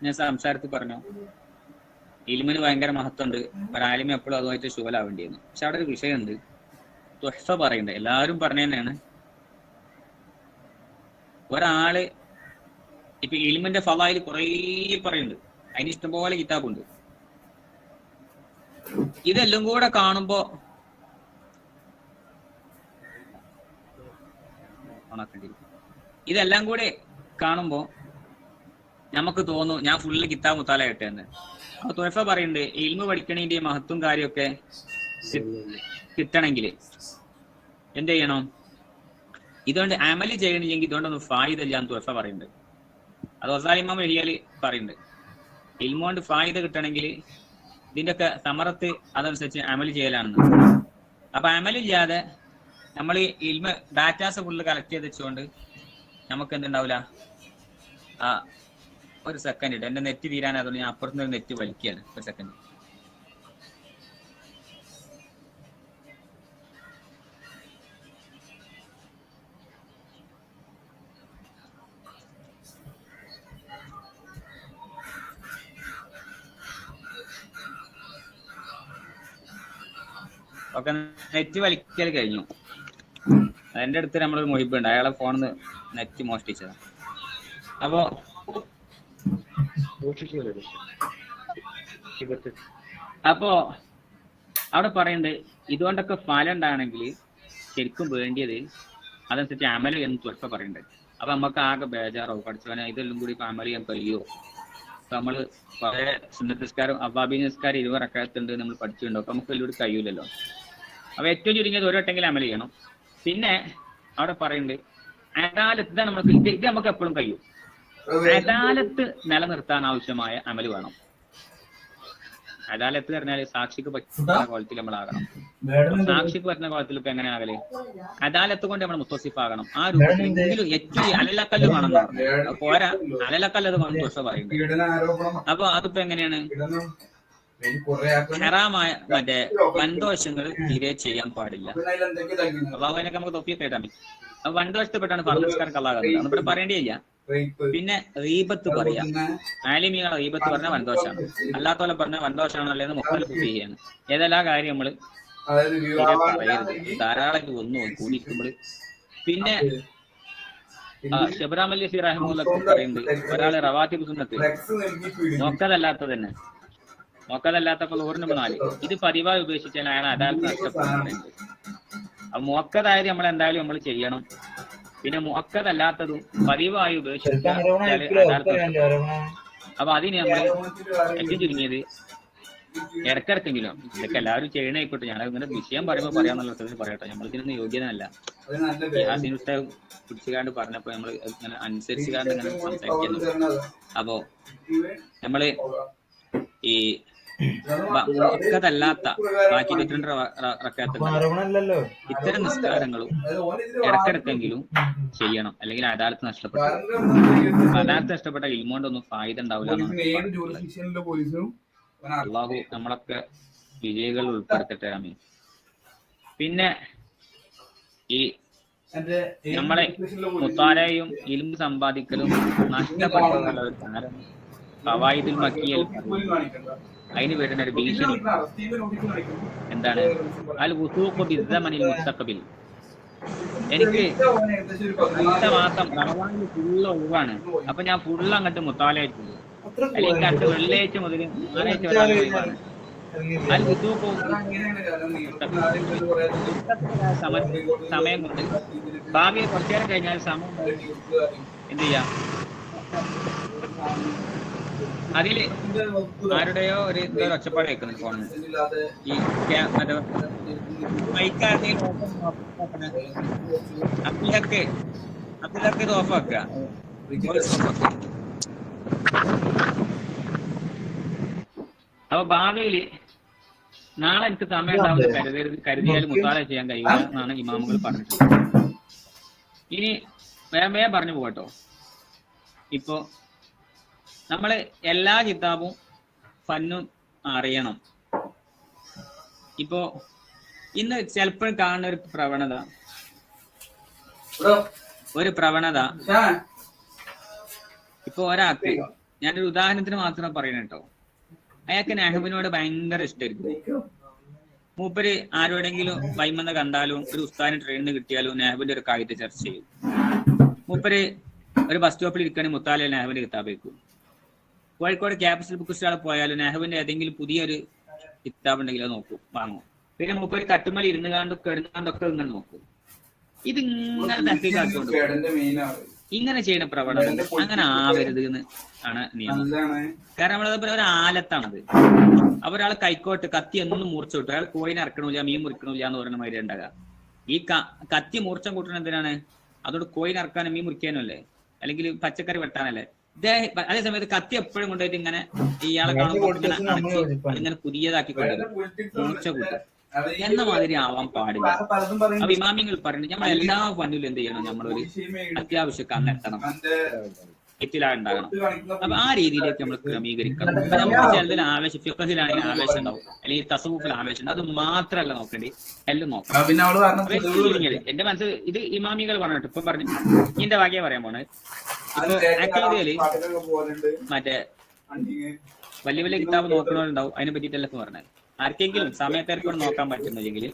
ഞാൻ സംസാരത്തിൽ പറഞ്ഞു, ഇൽമിന് ഭയങ്കര മഹത്വമുണ്ട്, ഒരാലിമ എപ്പോഴും അതുമായിട്ട് ശുവലാവേണ്ടിയെന്ന്. പക്ഷെ അവിടെ ഒരു വിഷയമുണ്ട്, തുഹ്ഫ പറയണ്ടേ, എല്ലാവരും പറഞ്ഞു തന്നെയാണ്. ഒരാള് ഇപ്പൊ ഇൽമിന്റെ ഫളായിൽ കുറേ പറയുന്നുണ്ട്, അതിന് ഇഷ്ടംപോലെ കിതാബുണ്ട്. ഇതെല്ലാം കൂടെ കാണുമ്പോ ഇതെല്ലാം കൂടെ കാണുമ്പോ നമുക്ക് തോന്നും ഞാൻ ഫുള്ള് കിതാബ് മുത്താല കിട്ടുന്നത്. അപ്പൊ തുഹഫ പറയുന്നുണ്ട്, ഇൽമു പഠിക്കണേന്റെ മഹത്വം കാര്യമൊക്കെ കിട്ടണമെങ്കിൽ എന്ത് ചെയ്യണം, ഇതുകൊണ്ട് അമല് ചെയ്യണമെങ്കിൽ ഇതുകൊണ്ടൊന്നും ഫായിദ ഇല്ലാന്ന് തുഹഫ പറയുന്നുണ്ട്. അത് ഒസാലിമാം എഴുതിയാല് പറയുന്നുണ്ട്, ഇൽമു കൊണ്ട് ഫായിദ കിട്ടണമെങ്കിൽ ഇതിന്റെയൊക്കെ സമറത്ത് അതനുസരിച്ച് അമല് ചെയ്യലാണെന്ന്. അപ്പൊ അമലില്ലാതെ നമ്മൾ ഇൽമ ഡാറ്റാസ് ഫുള്ള് കളക്ട് ചെയ്ത് വെച്ചുകൊണ്ട് നമുക്ക് എന്തുണ്ടാവില്ല. ആ ഒരു സെക്കൻഡ് ഇട്ട് എന്റെ നെറ്റ് തീരാനായതുകൊണ്ട് ഞാൻ അപ്പുറത്തുനിന്ന് നെറ്റ് വലിക്കുകയാണ്. ഒരു സെക്കൻഡ്. ഒക്കെ നെറ്റ് വലിക്കൽ കഴിഞ്ഞു. എന്റെ അടുത്ത് നമ്മളൊരു മുഹിബുണ്ട്, അയാളെ ഫോണിന്ന് നെറ്റ് മോഷ്ടിച്ചതാണ്. അപ്പോ അവിടെ പറയുന്നുണ്ട്, ഇതുകൊണ്ടൊക്കെ ഫലം ഉണ്ടാണെങ്കിൽ ശരിക്കും വേണ്ടിയത് അതനുസരിച്ച് അമല് എന്ന് തുറക്ക പറയുന്നുണ്ട്. അപ്പൊ നമുക്ക് ആകെ ബേജാറാവും, പഠിച്ചവനെ ഇതെല്ലാം കൂടി ഇപ്പൊ അമല് ചെയ്യാൻ കഴിയുമോ? അപ്പൊ നമ്മള് കുറെ സുന്നത്ത് അവാബി നിസ്കാരം 20 റക്അത്തുണ്ട് നമ്മൾ പഠിച്ചിട്ടുണ്ടോ? അപ്പൊ നമുക്ക് വലിയൊരു കഴിയൂലല്ലോ. അപ്പൊ ഏറ്റവും ചുരുങ്ങിയത് ഒരു വട്ടെങ്കിലും അമല് ചെയ്യണം. പിന്നെ അവിടെ പറയുന്നുണ്ട് അദാലത്ത്, ഇതാണ് നമുക്ക് ഇത് നമുക്ക് എപ്പോഴും കഴിയും. അദാലത്ത് നിലനിർത്താൻ ആവശ്യമായ അമല് വേണം. അദാലത്ത് പറഞ്ഞാൽ സാക്ഷിക്ക് പറ്റുന്ന കോലത്തിൽ നമ്മളാകണം. സാക്ഷിക്ക് പറ്റുന്ന കോലത്തിൽ ഇപ്പൊ എങ്ങനെ ആകല്? അദാലത്ത് കൊണ്ട് നമ്മൾ മുത്തസിഫാകണം. ആ രൂപത്തിലെങ്കിലും ഏറ്റവും അലലക്കല്ല് വേണമെന്ന് പറഞ്ഞു. പോരാ, അലലക്കല്ല് അത് തുറച്ച പറയുന്നത്. അപ്പൊ അതിപ്പോ എങ്ങനെയാണ്? ഹറാമായ മറ്റേ വൻദോഷങ്ങൾ തീരെ ചെയ്യാൻ പാടില്ല. അപ്പൊ അതിനൊക്കെ നമുക്ക് തൊപ്പിയൊക്കെ കേട്ടാൻ പറ്റും. അപ്പൊ വൻദോഷപ്പെട്ടാണ് ഫർനിസ്കാരം കള്ളാകുന്നത്, അതിവിടെ പറയേണ്ടിയില്ല. പിന്നെ റീബത്ത് പറയാം, ആലിമികളെ റീബത്ത് പറഞ്ഞ വൻദോഷമാണ്, അല്ലാത്തോലെ പറഞ്ഞ വൻദോഷമാണല്ലോ എന്ന് മുഖ്തലിഫ് ചെയ്യാണ്. ഏതെല്ലാം കാര്യം നമ്മള് പറയരുത്, ധാരാളം ഒന്നു കൂടിയിരിക്കുമ്പോൾ. പിന്നെ ഷബ്രാം അലി റഹിമഹുല്ലൊക്കെ പറയുന്നത്, ഒരാള് റവാത്തിബ് സുന്നത്ത് നോക്കതല്ലാത്ത തന്നെ നോക്കതല്ലാത്തപ്പോൾ 4 ഇത് പതിവായി ഉപേക്ഷിച്ചാൽ അയാൾ അദാലത്ത് നഷ്ടപ്പെടുന്നുണ്ട്. അപ്പൊ മുഅക്കദായത് നമ്മൾ എന്തായാലും നമ്മൾ ചെയ്യണം. പിന്നെ മുഅക്കദല്ലാത്തതും പതിവായി ഉപേക്ഷിച്ചാൽ അദാലത്ത് നഷ്ടപ്പെടും. അപ്പൊ അതിന് നമ്മൾ ഏറ്റവും ചുരുങ്ങിയത് ഇടക്കിടക്കെങ്കിലും, ഇതൊക്കെ എല്ലാവരും ചെയ്യണായിക്കോട്ടെ, ഞാൻ ഇങ്ങനെ വിഷയം പറയുമ്പോൾ പറയാന്നുള്ള പറയട്ടെ, നമ്മളിതിനൊന്നും യോഗ്യതല്ല. യാസീൻ ഉസ്താദ് പിടിച്ചുകാണ്ട് പറഞ്ഞപ്പോ നമ്മൾ ഇങ്ങനെ അനുസരിച്ചുകാണ്ട് ഇങ്ങനെ സംസാരിക്കുന്നു. അപ്പോ നമ്മള് ഈ മുഅക്കദല്ലാത്ത ബാക്കി 22 റക്അത്തുണ്ടല്ലോ, ഇത്തരം നിസ്കാരങ്ങളും ഇടക്കിടക്കെങ്കിലും ചെയ്യണം, അല്ലെങ്കിൽ അദാലത്ത് നഷ്ടപ്പെട്ടു. അദാലത്ത് നഷ്ടപ്പെട്ട ഇൽമോണ്ടൊന്നും ഫായിദ ഉണ്ടാവില്ല. അല്ലാഹു നമ്മളൊക്കെ വിജയികൾ ഉൾപ്പെടുത്തട്ടെ, ആമീൻ. പിന്നെ ഈ നമ്മളെ മുത്താലയും ഇൽമു സമ്പാദിക്കലും നഷ്ടപ്പെട്ടുള്ള ഒരു കാരണം ഖവായിദുൽ മക്കിയൽ അതിന് വരുന്ന ഒരു ഭീഷണി എന്താണ്? അൽ വുസൂഖു ബിസ്സമനിൽ മുസ്തഖബിൽ. എനിക്ക് അടുത്ത മാസം റമദാനിൽ ഫുള്ള് ഒഴിവാണ്, അപ്പൊ ഞാൻ ഫുള്ള് അങ്ങോട്ട് മുത്താലയായിട്ട് പോകും, അല്ലെങ്കിൽ അടുത്ത വെള്ളിയാഴ്ച മുതൽ ഞായറാഴ്ച വരാൻ ഒഴിവാണ്. അൽ വുദൂഉ സമയം കൊണ്ട് ഭാവിയിൽ കുറച്ചു നേരം കഴിഞ്ഞാൽ സമയം എന്ത് ചെയ്യാം, അതില് ആരുടെയോ ഒരു എന്തോ ഒച്ചപ്പാട് കേൾക്കുന്നു ഫോണിന്. ഈ മൈക്കാരുടെയും അബ്ദുലക്ക് ഇത് ഓഫാക്കുക. അപ്പൊ ഭാവിയില് നാളെ എനിക്ക് സമയം ഉണ്ടാവുന്ന കരുതിയാൽ മുത്താല ചെയ്യാൻ കഴിയുക എന്നാണ് ഇമാമുകൾ പറഞ്ഞിട്ടുള്ളത്. ഇനി വേഗം പറഞ്ഞു പോകട്ടോ. ഇപ്പോ നമ്മള് എല്ലാ കിതാബും ഫന്നും അറിയണം. ഇപ്പോ ഇന്ന് ചിലപ്പോൾ കാണുന്ന ഒരു പ്രവണത ഇപ്പൊ ഒരാൾക്ക്, ഞാനൊരു ഉദാഹരണത്തിന് മാത്രം പറയണ കേട്ടോ, അയാൾക്ക് നഹ്വിനോട് ഭയങ്കര ഇഷ്ടമായിരിക്കും. മൂപ്പര് ആരോടെങ്കിലും വൈമെന്ന് കണ്ടാലും ഒരു ഉസ്താദിന് ട്രെയിനിന് കിട്ടിയാലും നഹ്വിന്റെ ഒരു കായിക ചർച്ച ചെയ്യും. മൂപ്പര് ഒരു ബസ് സ്റ്റോപ്പിൽ ഇരിക്കുകയാണെങ്കിൽ മുത്താല നഹ്വിന്റെ കിതാബ് വെക്കും. കോഴിക്കോട് ക്യാപിറ്റൽ ബുക്ക് സ്റ്റാളിൽ പോയാലും നഹ്വിന്റെ ഏതെങ്കിലും പുതിയൊരു കിതാബ് ഉണ്ടെങ്കിൽ അത് നോക്കും, വാങ്ങും. പിന്നെ മൂപ്പര് തട്ടുമലി കിടന്നുകാണ്ടൊക്കെ ഇങ്ങനെ നോക്കും. ഇത് ഇങ്ങനെ തട്ടിക്കാട്ടുകൊണ്ട് ഇങ്ങനെ ചെയ്യുന്ന പ്രവണത അങ്ങനെ ആവരുത് എന്ന് ആണ് നിയമം. കാരണം നമ്മളതേപോലെ ഒരു ആലത്താണത്. ഒരാൾ കൈക്കോട്ട് കത്തി എന്നും മൂർച്ച കിട്ടും. അയാൾ കോയിനെ ഇറക്കണില്ല, മീൻ മുറിക്കണില്ല എന്ന് പറയുന്ന മാതിരി ഉണ്ടാകുക. ഈ കത്തി മൂർച്ച കൂട്ടണ എന്തിനാണ്? അതോട് കോയിൻ ഇറക്കാനും മീൻ മുറിക്കാനും അല്ലേ, അല്ലെങ്കിൽ പച്ചക്കറി വെട്ടാനല്ലേ. അതേ സമയത്ത് കത്തി എപ്പോഴും കൊണ്ടുപോയിട്ട് ഇങ്ങനെ ഇയാളെ കാണുമ്പോൾ ഇങ്ങനെ അടച്ച് ഇങ്ങനെ പുതിയതാക്കി കൊണ്ടുവരും, മൂർച്ച കൂട്ടും എന്ന മാതിരി ആവാൻ പാടില്ല. അപ്പൊ ഇമാമിങ്ങൾ പറഞ്ഞു നമ്മൾ എല്ലാ ഫന്നിലും എന്ത് ചെയ്യണം, നമ്മളൊരു അത്യാവശ്യം കണ്ണെത്തണം, ഉണ്ടാകണം. അപ്പൊ ആ രീതിയിലേക്ക് നമ്മൾ ക്രമീകരിക്കണം. അപ്പൊ നമുക്ക് ചിലതിൽ ആവേശം, ഫിഖഹിലാണെങ്കിൽ ആവേശം ഉണ്ടാവും, അല്ലെങ്കിൽ തസവൂഫിൽ ആവേശം ഉണ്ട്. അത് മാത്രമല്ല നോക്കേണ്ടി, എല്ലാം നോക്കണം. എന്റെ മനസ്സിൽ ഇത് ഇമാമികൾ പറഞ്ഞിട്ട് ഇപ്പൊ പറഞ്ഞു ഇതിന്റെ വകയെ പറയാൻ പോണേ. ഇപ്പൊ അക്കീദയില് മറ്റേ വലിയ വലിയ കിതാബ് നോക്കണവരുണ്ടാവും, അതിനെ പറ്റിയിട്ടല്ല പറഞ്ഞത്. ആർക്കെങ്കിലും സമയത്തേക്കൊണ്ട് നോക്കാൻ പറ്റുന്നില്ലെങ്കിൽ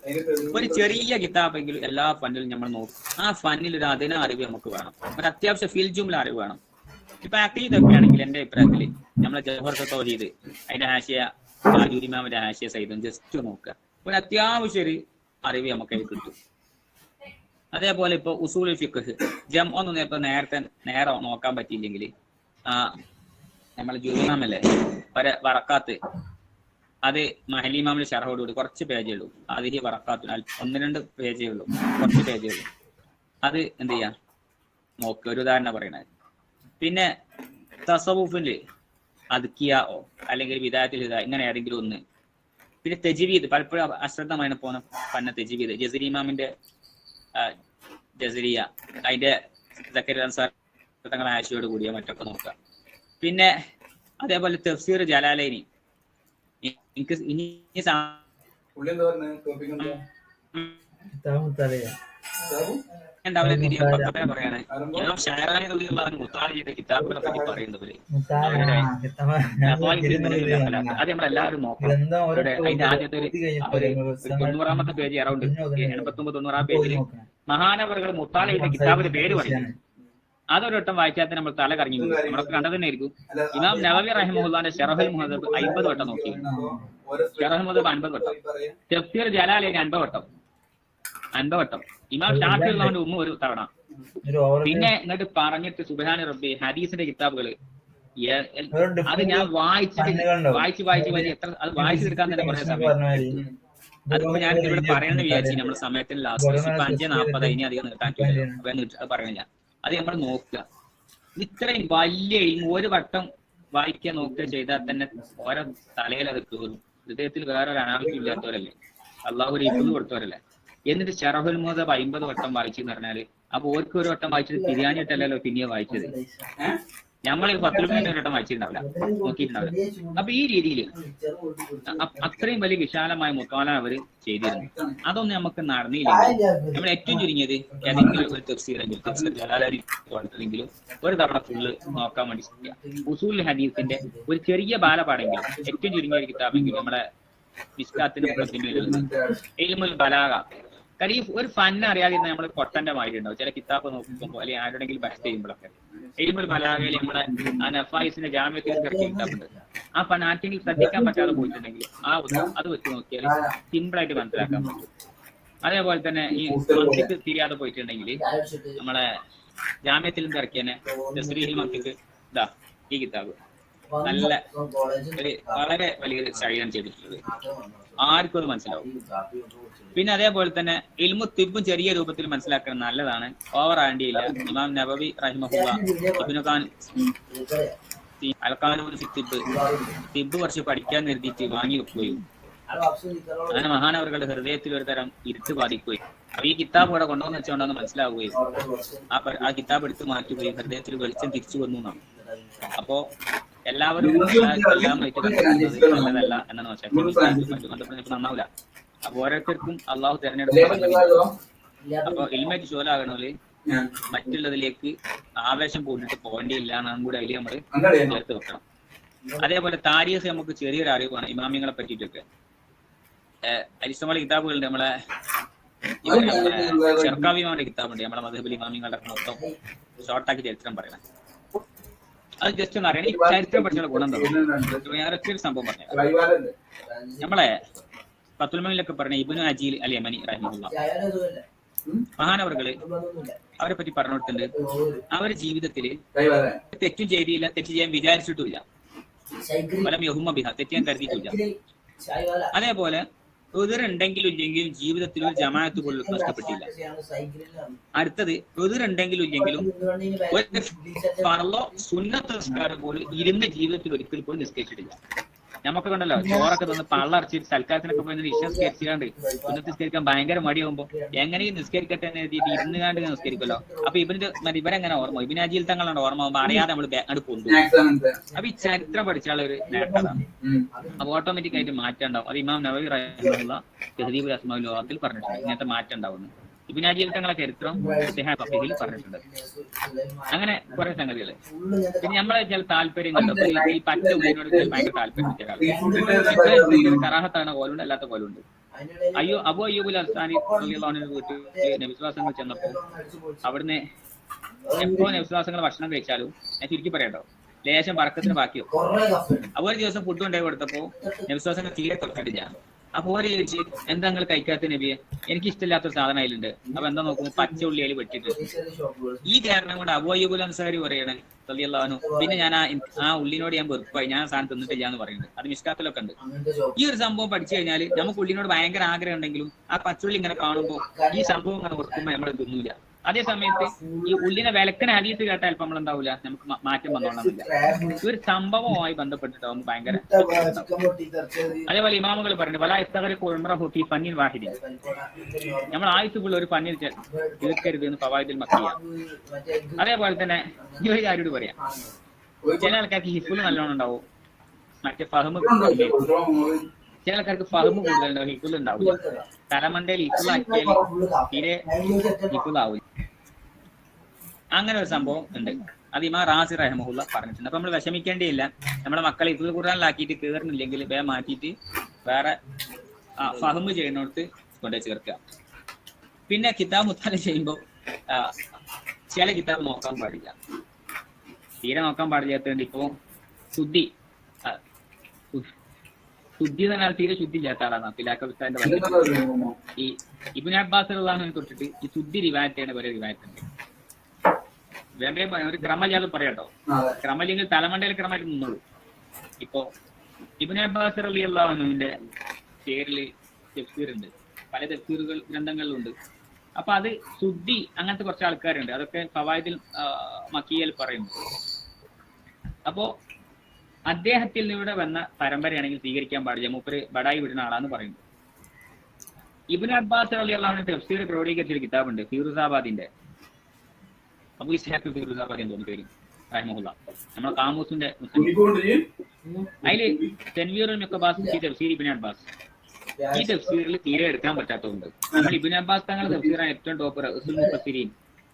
ഒരു ചെറിയ കിതാബെങ്കിലും എല്ലാ ഫന്നിലും നമ്മൾ നോക്കും. ആ ഫന്നിൽ ഒരു അതിന അറിവ് നമുക്ക് വേണം, ഒരു അത്യാവശ്യം ഫിൽജുമിൽ അറിവ് വേണം. ഇപ്പൊ അഖീദൊക്കെ ആണെങ്കിൽ എന്റെ അഭിപ്രായത്തില് നമ്മളെ ജവഹർ തൗഹീദ് അതിന്റെ ആശയ ഇമാമിന്റെ ആശയ സഹിതം ജസ്റ്റ് നോക്കുക, ഒരു അത്യാവശ്യം ഒരു അറിവ് നമുക്ക് കിട്ടും. അതേപോലെ ഇപ്പൊ ഉസൂൽ ഫിഖ് ഒന്നും നേരെ നോക്കാൻ പറ്റിയില്ലെങ്കിൽ നമ്മളെ ജുലിമാമല്ലേ വറക്കാത്ത്, അത് മഹലിമാമിന്റെ ഷറഹോടുകൂടി കുറച്ച് പേജേ ഉള്ളൂ. അതിൽ വറക്കാത്തു 1-2 പേജേ ഉള്ളൂ, കുറച്ച് പേജേ ഉള്ളൂ. അത് എന്ത് ചെയ്യാം നോക്കുക, ഒരു ഉദാഹരണം പറയണത്. പിന്നെ തസവുഫില് അദ്കിയാओ അല്ലെങ്കിൽ വിദായത്തിൽ ഇങ്ങനെ ഏതെങ്കിലും ഒന്ന്. പിന്നെ തെജ്വീദ് പലപ്പോഴും അശ്രദ്ധമായി പോകുന്ന തെജ്വീദ് ജസീമാമിന്റെ ജസരിയ, അതിന്റെ തങ്ങളെ ആശയോട് കൂടിയ മറ്റൊക്കെ നോക്കുക. പിന്നെ അതേപോലെ തഫ്സീർ ജലാലൈനി, എനിക്ക് ഇനി പറയാണ് കിതാബുകളെ പറ്റി പറയുന്നവര് അത് നമ്മളെല്ലാവരും നോക്കണം. അതിന്റെ ആദ്യത്തെ ഒരു 90-ാമത്തെ പേജ്, അറൗണ്ട് 89-90 പേജില് മഹാനവറുകൾ മുത്താലയുടെ കിതാബിന്റെ പേര് പറയുന്നത്. അതൊരു വട്ടം വായിച്ചാൽ നമ്മൾ തല കറങ്ങി പോകും. നമ്മളൊക്കെ കണ്ടത് തന്നെ ആയിരിക്കും. ഇമാം നവവി റഹിമഹുല്ലാന്റെ ഷറഹുൽ മുഹദ്ദബ് 50 വട്ടം നോക്കി, ഷറഹുൽ മുഹദ്ദബ് 50 വട്ടം, തഫ്സീർ ജലാലൈനി 50 വട്ടം, ഇമാം ഷാഫി റളിയല്ലാഹു അൻഹു ഒരു തവണ. പിന്നെ ഇങ്ങോട്ട് പറഞ്ഞിട്ട് സുബ്ഹാന റബ്ബി ഹദീസിന്റെ കിതാബുകള് അത് ഞാൻ വായിച്ച് എത്ര അത് വായിച്ചു തീർക്കാൻ തന്നെ കുറേ സമയം. അതിപ്പോ ഞാൻ ഇവിടെ പറയണമെന്ന് വിചാരിച്ചു, നമ്മുടെ സമയത്തിന് ലാസ്റ്റ് 5:40 ഇനി അധികം നീട്ടാൻ അത് പറയണില്ല. അത് നമ്മൾ നോക്കുക. ഇത്രയും വലിയ ഒരു വട്ടം വായിക്കാൻ നോക്കുക ചെയ്താൽ തന്നെ ഓരോ തലയിൽ അത് കയറും. ഹൃദയത്തിൽ വേറൊരു അനാവശ്യം ഇല്ലാത്തവരല്ലേ, അള്ളാഹു ഒരു ഇബ്ബ് കൊടുത്തവരല്ലേ. എന്നിട്ട് ഷറഹുൽ മുഹദ്ദബ് 50 വട്ടം വായിച്ചെന്ന് പറഞ്ഞാല് അപ്പൊ ഓർക്ക് ഒരു വട്ടം വായിച്ചത് തിരിയാനിട്ടല്ലല്ലോ പിന്നെ വായിച്ചത്. നമ്മൾ 10 മിനിറ്റ് ഒരു വട്ടം വായിച്ചിട്ടുണ്ടാവില്ല, നോക്കിയിട്ടുണ്ടാവില്ല. അപ്പൊ ഈ രീതിയിൽ അത്രയും വലിയ വിശാലമായ മുത്താല അവര് ചെയ്തിരുന്നു. അതൊന്നും നമുക്ക് നടന്നില്ലെങ്കിൽ നമ്മൾ ഏറ്റവും ചുരുങ്ങിയത് ഏതെങ്കിലും ഒരു തഫ്സീറെങ്കിലും ഒരു തവണ ഫുള്ള് നോക്കാൻ വേണ്ടി ശ്രമിക്കുക. ഉസൂൽ ഹദീസിന്റെ ഒരു ചെറിയ ബാലപാടെങ്കിലും ഏറ്റവും ചുരുങ്ങിയ ഒരു കിതാബെങ്കിലും നമ്മുടെ മിസ്കാത്തിന്റെ ഇൽമുൽ ബലാഗ, കാര്യം ഈ ഒരു ഫൻ അറിയാതെ നമ്മൾ പൊട്ടന്റെ മാതിരി ഉണ്ടാവും. ചില കിതാബ് നോക്കുമ്പോൾ അല്ലെങ്കിൽ ആരുടെങ്കിലും ബഹസ് ചെയ്യുമ്പോഴൊക്കെ എഴുമ്പോൾ ബലാഗയിൽ നമ്മുടെ ആ നഫായിസിന്റെ ജാമ്യത്തിൽ ഇറക്കിയ കിതാബുണ്ട്. ആ ഫൻ ആർക്കെങ്കിലും ശ്രദ്ധിക്കാൻ പറ്റാതെ പോയിട്ടുണ്ടെങ്കിൽ അത് വെച്ച് നോക്കിയാൽ സിമ്പിൾ ആയിട്ട് മനസ്സിലാക്കാൻ പറ്റും. അതേപോലെ തന്നെ ഈ മന്തിക്ക് തിരിയാതെ പോയിട്ടുണ്ടെങ്കിൽ നമ്മളെ ജാമ്യത്തിൽ നിന്ന് ഇറക്കിയന്നെ തസ്രീഹിൽ മന്തിക്ക് ഇതാ ഈ കിതാബ് നല്ല വളരെ വലിയൊരു സഹായം ചെയ്തിട്ടുള്ളത്, ആർക്കും അത് മനസ്സിലാവും. പിന്നെ അതേപോലെ തന്നെ ഇൽമു തിബും ചെറിയ രൂപത്തിൽ മനസ്സിലാക്കാൻ നല്ലതാണ്, ഓവർ ആണ്ടിയില്ല. ഇമാം നബവി റഹിമഹുല്ലാ ഇബ്നു ഖാൻ അൽഖാനൂൻ തിബ് കുറച്ച് പഠിക്കാൻ നിർത്തിയിട്ട് വാങ്ങി വെക്കുകയും അങ്ങനെ മഹാനവറുകളുടെ ഹൃദയത്തിൽ ഒരു തരം ഇരുട്ട് ബാധിക്കുകയും അപ്പൊ ഈ കിതാബ് ഇവിടെ കൊണ്ടുവന്ന് വെച്ചുകൊണ്ടെന്ന് മനസ്സിലാവുകയും ആ കിതാബ് എടുത്ത് മാറ്റുകയും ഹൃദയത്തിൽ വെളിച്ചം തിരിച്ചു വന്നു എന്നാണ്. അപ്പോ എല്ലാവരും എല്ലാമായിട്ട് കണ്ടെത്തുന്നത് നല്ലതല്ല എന്നാണ് മനസ്സിലാക്കി നന്നാവില്ല. അപ്പൊ ഓരോരുത്തർക്കും അള്ളാഹു തെരഞ്ഞെടുക്കുന്നത്. അപ്പൊ ഇൽമേറ്റ് ചോലാകണോല് മറ്റുള്ളതിലേക്ക് ആവേശം കൂടിയിട്ട് പോകേണ്ടിയില്ല എന്നാണ് കൂടെ അതിൽ നമ്മൾ ചേർത്ത് വെക്കണം. അതേപോലെ താരീഖ് നമുക്ക് ചെറിയൊരു അറിവാണ് ഇമാമിങ്ങളെ പറ്റിയിട്ടൊക്കെ. അരിസ്റ്റമോളി കിതാബുകളുണ്ട്, നമ്മളെ ഷർക്കാവിമാന്റെ കിതാബുണ്ട്, നമ്മളെ മദ്ഹബിൽ ഇമാമിങ്ങളുടെ മൊത്തം ഷോർട്ടാക്കി ചരിത്രം പറയണം. അത് ജസ്റ്റ് ഒന്ന് അറിയണം. ഈ ചരിത്രം പഠിച്ചുള്ള ഗുണം എന്താ? ഞാൻ ഒറ്റ സംഭവം പറഞ്ഞു. നമ്മളെ ഫത്തുൽമയിലൊക്കെ പറഞ്ഞ ഇബ്നു അജീൽ അൽ യമനി റഹിമഹുല്ലാ മഹാനവറുകള് അവരെ പറ്റി പറഞ്ഞു കൊടുത്തിട്ടുണ്ട്. അവരുടെ ജീവിതത്തില് തെറ്റും ചെയ്തില്ല, തെറ്റ് ചെയ്യാൻ വിചാരിച്ചിട്ടുമില്ല, ഫലം യഹുമ്മ ബിഹ, തെറ്റ് ചെയ്യാൻ കരുതിയിട്ടില്ല. അതേപോലെ എതിരുണ്ടെങ്കിലും ഇല്ലെങ്കിലും ജീവിതത്തിൽ ഒരു ജമാഅത്ത് പോലും നഷ്ടപ്പെട്ടില്ല. അടുത്തത് എതിരുണ്ടെങ്കിലും ഇല്ലെങ്കിലും സുന്നത്ത് നിസ്കാരം പോലും ഇരുന്ന ജീവിതത്തിൽ ഒരിക്കൽ പോലും നിസ്കരിച്ചിട്ടില്ല. നമുക്ക് കണ്ടല്ലോ ചോറൊക്കെ തന്ന് പള്ളറച്ചിട്ട് സൽക്കാരത്തിനൊക്കെ പോയി നിസ്കരിച്ചാണ്ട് സുന്നത്ത് നിസ്കരിക്കാൻ ഭയങ്കര മടിയാകുമ്പോ എങ്ങനെയും നിസ്കരിക്കട്ടെ എന്ന് എഴുതിയിട്ട് ഇരുന്നുകാണ്ട് നിസ്കരിക്കല്ലോ. അപ്പൊ ഇവരെങ്ങനെ ഓർമ്മ, ഇബിന് അജീൽ തങ്ങളാണ് ഓർമ്മ ആകുമ്പോ അറിയാതെ നമ്മൾ അങ്ങോട്ട് കൊണ്ടുപോകും. അപ്പൊ ഈ ചരിത്രം പഠിച്ചാൽ ഒരു നേട്ടതാണ്. അപ്പൊ ഓട്ടോമാറ്റിക് ആയിട്ട് മാറ്റം ഉണ്ടാവും. അത് ഇമാം നബവി റഹിമഹുല്ലാ തഹ്ദീബുൽ അസ്മാഉൽ ലുഗാത്തിൽ പറഞ്ഞിട്ടുണ്ട്, ഇങ്ങനത്തെ മാറ്റം ഉണ്ടാവുന്നു. ഇബ്നു അജീൽ തങ്ങളെ ചരിത്രം ഫഖീഹിൽ പറഞ്ഞിട്ടുണ്ട്. അങ്ങനെ കുറെ സംഗതികള്. പിന്നെ നമ്മളെ ചില താല്പര്യങ്ങളുണ്ട്. ഈ പച്ച ഉള്ളിനോട് ഭയങ്കര താല്പര്യം, കറാഹത്താണ് കോലുണ്ട്, അല്ലാത്ത കോലുണ്ട്. അബൂ അയ്യൂബുൽ അൻസാരി വീട്ടിൽ നബിസ്വാസങ്ങൾ ചെന്നപ്പോ അവിടുന്ന് എപ്പോ നബിസ്വാസങ്ങൾ ഭക്ഷണം കഴിച്ചാലും ഞാൻ ചുരുക്കി പറയാട്ടോ ലേശം വറക്കത്തിന് ബാക്കിയോ. അപ്പൊ ഒരു ദിവസം ഫുഡ് കൊണ്ടുപോയി കൊടുത്തപ്പോ നബിസ്വാസങ്ങൾ തീരെ തൊട്ടിട്ടില്ല. അപ്പൊ ഓര് ചോദിച്ച് എന്താ നിങ്ങൾ കഴിക്കാത്ത നബിയെ, എനിക്ക് ഇഷ്ടമില്ലാത്തൊരു സാധനം അതിലുണ്ട്. അപ്പൊ എന്താ നോക്കുമ്പോ പച്ച ഉള്ളി അതിൽ വെട്ടിട്ടുണ്ട്. ഈ കാരണം കൊണ്ട് അബൂ അയ്യൂബുൽ അൻസാരി പറയണേ റളിയല്ലാഹു അൻഹു, പിന്നെ ഞാൻ ആ ഉള്ളിനോട് ഞാൻ വെറുപ്പായി, ഞാൻ സാധനം തിന്നിട്ടില്ല എന്ന് പറയുന്നത്. അത് മിസ്കാത്തിലൊക്കെ ഉണ്ട്. ഈ ഒരു സംഭവം പഠിച്ചു കഴിഞ്ഞാൽ നമുക്ക് ഉള്ളിനോട് ഭയങ്കര ആഗ്രഹം ഉണ്ടെങ്കിലും ആ പച്ചുള്ളി ഇങ്ങനെ കാണുമ്പോൾ ഈ സംഭവം ഇങ്ങനെ വെറുക്കുമ്പോൾ നമ്മൾ തിന്നൂല. അതേ സമയത്ത് ഈ ഉള്ളിനെ വിലക്കണ ഹദീസ് കേട്ടാൽ അല്പം നമ്മൾ ഉണ്ടാവില്ല, നമുക്ക് മാറ്റം വന്നോളാമില്ല. ഈ ഒരു സംഭവവുമായി ബന്ധപ്പെട്ടിട്ടാവുമ്പോൾ ഭയങ്കര. അതേപോലെ ഇമാമുകൾ പറഞ്ഞു വല ഇസ്തഗരിഖു ഫന്നിൻ വാഹിദിൻ, നമ്മൾ ആയുസ്സുള്ള ഒരു ഫന്നിൽ തീർക്കരുത് എന്ന് ഫവായിദുൽ മക്കിയ. അതേപോലെ തന്നെ ഈ ഒരു കാര്യോട് പറയാം, ചില ആൾക്കാർക്ക് ഹിഫ്ള് നല്ലോണം ഉണ്ടാവും, മറ്റേ ഫഹ്മ് ചില ആൾക്കാർക്ക് ഫഹ്മ് കൂടുതലുണ്ടാവും, ഹിഫ്ള് ഉണ്ടാവില്ല. തലമണ്ടയിൽ ഹിഫ്ളാക്കിയാൽ തീരെ ഹിഫ്ളാവില്ല. അങ്ങനെ ഒരു സംഭവം ഉണ്ട്. അത് ഇമാം റാസി റഹിമഹുല്ലാ പറഞ്ഞിട്ടുണ്ട്. അപ്പൊ നമ്മൾ വിഷമിക്കേണ്ടിയില്ല. നമ്മുടെ മക്കളെ ഹിഫ്ള് ഖുർആനിലാക്കിയിട്ട് കേറുന്നില്ലെങ്കിൽ വേഗം മാറ്റിയിട്ട് വേറെ ഫഹ്മ് ചെയ്യുന്നിടത്ത് കൊണ്ടുപോയി ചേർക്കുക. പിന്നെ കിതാബ് മുത്താല ചെയ്യുമ്പോൾ ചില കിതാബ് നോക്കാൻ പാടില്ല, തീരെ നോക്കാൻ പാടില്ലാത്തതുകൊണ്ട് ഇപ്പോ ശുദ്ധി എന്ന് പറഞ്ഞാൽ തീരെ ശുദ്ധി ഇല്ലാത്ത ആളാണ് പിലാക്കബിസ്ഥാന്റെ. ഈ ഇബ്നു അബ്ബാസ് റളിയല്ലാഹു തൊട്ടിട്ട് ഈ ശുദ്ധി റിവായത്താണ് ഒരു റിവായത്തുണ്ട്. ഒരു ക്രമജാതം പറയാട്ടോ, ക്രമല്ലെങ്കിൽ തലമണ്ടയിൽ ക്രമമായിട്ട് നിന്നോളൂ. ഇപ്പോ ഇബ്നു അബ്ബാസ് റളിയല്ലാഹു അൻഹുവിന്റെ പേരില് തഫ്സീർ ഉണ്ട്, പല തഫ്സീറുകൾ ഗ്രന്ഥങ്ങളിലുണ്ട്. അപ്പൊ അത് ശുദ്ധി അങ്ങനത്തെ കുറച്ച് ആൾക്കാരുണ്ട്, അതൊക്കെ ഫവായിദുൽ മക്കിയയിൽ പറയുന്നു. അപ്പോ അദ്ദേഹത്തിൽ നിന്നിവിടെ വന്ന പരമ്പരയാണെങ്കിൽ സ്വീകരിക്കാൻ പാടില്ല, മൂപ്പര് ബടായി വിടുന്ന ആളാന്ന് പറയുന്നു. ഇബ്നു അബ്ബാസ് റളിയല്ലാഹു അൻഹു തഫ്സീർ ക്രോഡീകരിച്ചൊരു കിതാബുണ്ട് ഫിറൂസാബാദിന്റെ, അബൂ ഇസ്ഹാഖ് ഫിറൂസാബാദി എന്ന് പേര് റഹിമഹുല്ലാ, നമ്മുടെ കാമൂസിന്റെ അതില് തൻവീറുൽ മുഖബാസ് ഈ തഫ്സീർ ഇബ്നു അബ്ബാസ്. ഈ തഫ്സീറിൽ തീരെ എടുക്കാൻ പറ്റാത്തതുണ്ട്. നമ്മൾ ഇബ്നു അബ്ബാസ് തങ്ങളുടെ തഫ്സീറാണ് ഏറ്റവും ടോപ്പ് റസൂൽ മുഫസ്സിരീൻ.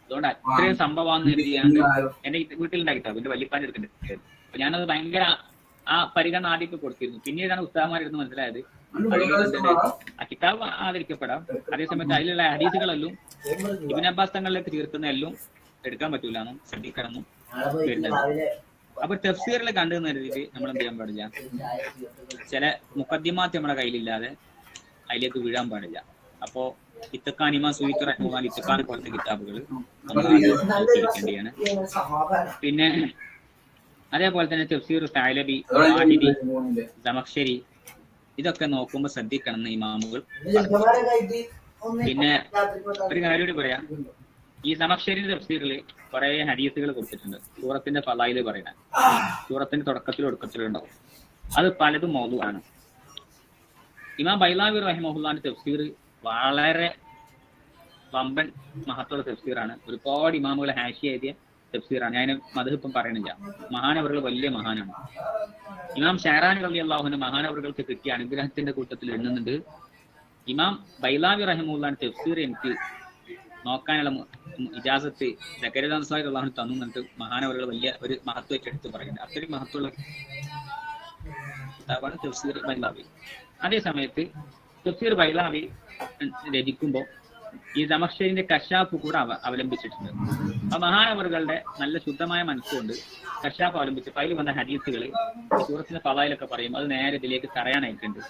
അതുകൊണ്ട് അത്രയും സംഭവമാണെന്ന് കരുതിയാണ്ട് എന്റെ വീട്ടിലുണ്ടായി കിതാബ്, എന്റെ വല്യപ്പാന്റെ എടുക്കുന്നുണ്ട്. അപ്പൊ ഞാനത് ഭയങ്കര ആ പരിഗണന ആദ്യമൊക്കെ കൊടുത്തിരുന്നു. പിന്നീടാണ് ഉസ്താദന്മാരെടുത്ത് മനസ്സിലായത് അതിൽ ആ കിതാബ് ആദരിക്കപ്പെടാം, അതേസമയത്ത് അതിലുള്ള ഹദീസുകളെല്ലാം ഇബ്നു അബ്ബാസ് തങ്ങളിലേക്ക് തീർക്കുന്നതെല്ലാം എടുക്കാൻ പറ്റൂല എന്നും ശ്രദ്ധിക്കണം വരുന്നുണ്ട്. അപ്പൊ തഫ്സീറിൽ കണ്ടെന്ന് കരുതിയിട്ട് നമ്മൾ എന്ത് ചെയ്യാൻ പാടില്ല, ചില മുഖദ്ദിമാത്ത് നമ്മുടെ കയ്യിലില്ലാതെ അതിലേക്ക് വീഴാൻ പാടില്ല. അപ്പോ ഇത്തഖാൻ ഇമാം സുയൂത്തി റഹ്മത്തുള്ളാഹി ഇത്തഖാൻ പോലത്തെ കിതാബുകൾ നമ്മൾ നോക്കിയിരിക്കേണ്ടിയാണ്. പിന്നെ അതേപോലെ തന്നെ തഫ്സീർ സഅലബി, വാഹിദി, സമഖ്ശരി ഇതൊക്കെ നോക്കുമ്പോൾ ശ്രദ്ധിക്കണം എന്ന് ഇമാമുകൾ. പിന്നെ ഒരു കാര്യം കൂടി പറയാം, ഈ സമഖ്ശരിന്റെ തഫ്സീറിൽ കുറെ ഹദീസുകൾ കൊടുത്തിട്ടുണ്ട്. സൂറത്തിന്റെ ഫളായില് പറയുന്ന സൂറത്തിന്റെ തുടക്കത്തിലും ഒടുക്കത്തിലും ഉണ്ടാവും. അത് പലതും മൗദൂആണ്. ഇമാം ബൈലാവി റഹിമഹുല്ലാന്റെ തഫ്സീർ വളരെ വമ്പൻ മഹത്തുള്ള തഫ്സീറാണ്. ഒരുപാട് ഇമാമുകളെ ഹാഷിയ എഴുതിയ തഫ്സീറാണ്. ഞാൻ മദ്ഹബ് പറയണില്ല. മഹാനവറുകൾ വലിയ മഹാനാണ്. ഇമാം ഷഹറാനി റളിയല്ലാഹു അൻഹു മഹാനവറുകൾക്ക് കിട്ടിയ അനുഗ്രഹത്തിന്റെ കൂട്ടത്തിൽ എണ്ണുന്നുണ്ട്. ഇമാം ബൈലാവി റഹിമഹുല്ലാന്റെ തഫ്സീർ എനിക്ക് നോക്കാനുള്ള ഇജാസത്ത് സക്കറിയ അൻസാരി റളിയല്ലാഹു അൻഹു തന്നു എന്നിട്ട് മഹാനവറുകൾ വലിയ ഒരു മഹത്വം എടുത്ത് പറയുന്നുണ്ട്. അത്രയും മഹത്വമുള്ള തഫ്സീർ ബൈലാവി. അതേ സമയത്ത് തഫ്സീർ ബൈലാവി രചിക്കുമ്പോൾ ഈ സമഖ്ശരിന്റെ കശാഫ് കൂടെ അവലംബിച്ചിട്ടുണ്ട്. ആ മഹാനവറുകളുടെ നല്ല ശുദ്ധമായ മനസ്സുകൊണ്ട് കശാഫ് അവലംബിച്ചപ്പോൾ അതിൽ വന്ന ഹദീസുകൾ സൂറത്തിന്റെ ഫളായിലൊക്കെ പറയും, അത് നേരെ ഇതിലേക്ക് തറയാനായിട്ടുണ്ട്.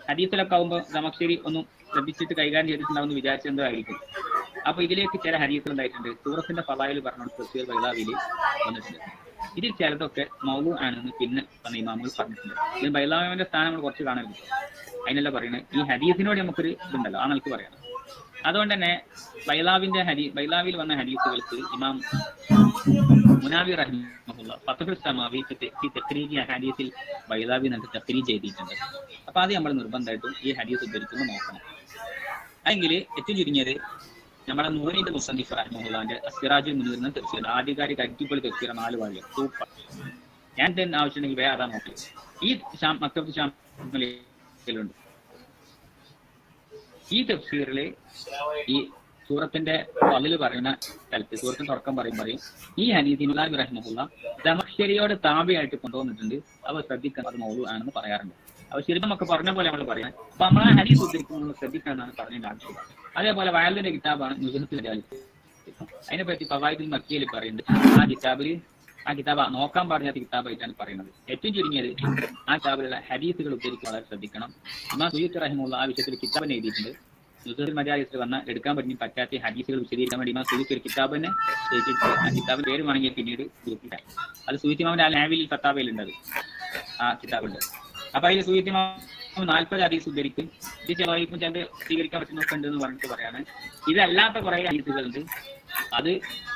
ഹദീസിലൊക്കെ ആകുമ്പോൾ സമഖ്ശരി ഒന്നും ശ്രദ്ധിച്ചിട്ട് കൈകാര്യം ചെയ്തിട്ടുണ്ടാവുമെന്ന് വിചാരിച്ചെന്തായിരിക്കും. അപ്പൊ ഇതിലേക്ക് ചില ഹദീസുകൾ ഉണ്ടായിട്ടുണ്ട്. സൂറത്തിന്റെ ഫളായിൽ പറഞ്ഞ തഫ്സീർ ബൈലാവിയിൽ വന്നിട്ടുണ്ട്. ഇതിൽ ചിലതൊക്കെ മൗദൂഅ് ആണെന്ന് പിന്നെ വന്ന ഇമാമുകൾ പറഞ്ഞിട്ടുണ്ട്. ഇതിന് ബൈലാവിന്റെ സ്ഥാനം നമ്മൾ കുറച്ച് കാണരുത്. അതിനല്ല പറയുന്നത്, ഈ ഹദീസിനോട് നമുക്കൊരു ഇതുണ്ടല്ലോ, ആ നിലക്ക് പറയണം. അതുകൊണ്ട് തന്നെ ബൈലാവിൽ വന്ന ഹദീസുകൾക്ക് ഇമാം മുനാവി റഹിമഹുല്ലാഹ് ഫത്ഹുൽ സമാവി ഫി തഖ്രീജി ഹദീസിൽ ബൈലാവി എന്നിട്ട് തഖ്രീജ് ചെയ്തിട്ടുണ്ട്. അപ്പൊ അത് നമ്മൾ നിർബന്ധമായിട്ടും ഈ ഹദീസ് ഉദ്ധരിക്കുമ്പോൾ നോക്കണം. അല്ലെങ്കിൽ ഏറ്റവും ചുരുങ്ങിയത് നമ്മുടെ നൂറിന്റെ മുസന്നിഫ് റഹിമഹുല്ലാന്റെ അസ്സിറാജുൽ മുനീർ എന്ന തഫ്സീർ, ആധികാരിക അടിപൊളി തഫ്സീർ, 4 വാല്യം സൂപ്പർ. ഞാൻ തന്നെ ആവശ്യമുണ്ടെങ്കിൽ വേറെ അതാ നോക്കി. ഈ മക്തബ് ഷാമിലുണ്ട്. ഈ തഫ്സീറില് ഈ സൂറത്തിന്റെ ഫളിൽ പറയുന്ന സ്ഥലത്ത് സൂറത്തിന്റെ തുടക്കം പറയും ഈ ഹദീസ് മുനാവി റഹിമഹുല്ലാഹ് സമഖ്ശരിയോട് താബിയായിട്ട് കൊണ്ടുവന്നിട്ടുണ്ട്. അവ ശ്രദ്ധിക്കണം, അത് മൗദൂഅ് ആണെന്ന് പറയാറുണ്ട്. അപ്പൊ ശരിക്കും നമുക്ക് പറഞ്ഞ പോലെ നമ്മൾ പറയുന്നത്. അപ്പൊ നമ്മൾ ആ ഹദീസ് ഉദ്ധരിക്കുമ്പോൾ ശ്രദ്ധിക്കണം എന്നാണ് പറഞ്ഞതിന്റെ ആവശ്യം. അതേപോലെ വയലിന്റെ കിതാബാണ് നുസ്ഹത്തുൽ ജാലിസ്. അതിനെപ്പറ്റി ഫവായിദുൽ മക്കിയിൽ പറയുന്നുണ്ട്. ആ കിതാബ് നോക്കാൻ പാടില്ലാത്ത കിതാബായിട്ടാണ് പറയുന്നത്. ഏറ്റവും ചുരുങ്ങിയത് ആ കിതാബിലുള്ള ഹദീസുകൾ ഉദ്ധരിക്കാൻ വളരെ ശ്രദ്ധിക്കണം. ഇമാം സുയൂത്തി റഹിമഹുല്ലാഹ് ആ വിഷയത്തിൽ കിതാബിനെ എഴുതിയിട്ടുണ്ട്. നുസ്ഹത്തുൽ മജാലിസിൽ വന്ന എടുക്കാൻ പറ്റാത്ത ഹദീസുകൾ വിശദീകരിക്കാൻ വേണ്ടി ഇമാം സുയൂത്തി ഒരു കിതാബ് തന്നെ എഴുതിയിട്ടുണ്ട്. ആ കിതാബിന്റെ പേര് വേണമെങ്കിൽ പിന്നീട് ഗ്രൂപ്പില്ല. അത് സുയൂത്തി ഇമാമിന്റെ അൽ-ഹാവിൽ ഫത്താവയിൽ ഉണ്ട്, ആ കിതാബുണ്ട്. അപ്പൊ അതിൽ സുയൂത്തി ഇമാം 40 ഹദീസ് ഉദ്ധരിക്കും. ഇത് ചിലവായിരിക്കും ചിലത് സ്വീകരിക്കാൻ പറ്റുന്നൊക്കെ ഉണ്ടെന്ന് പറഞ്ഞിട്ട് പറയാണ്. ഇതല്ലാത്ത കുറെ ഹദീസുകളുണ്ട്, അത്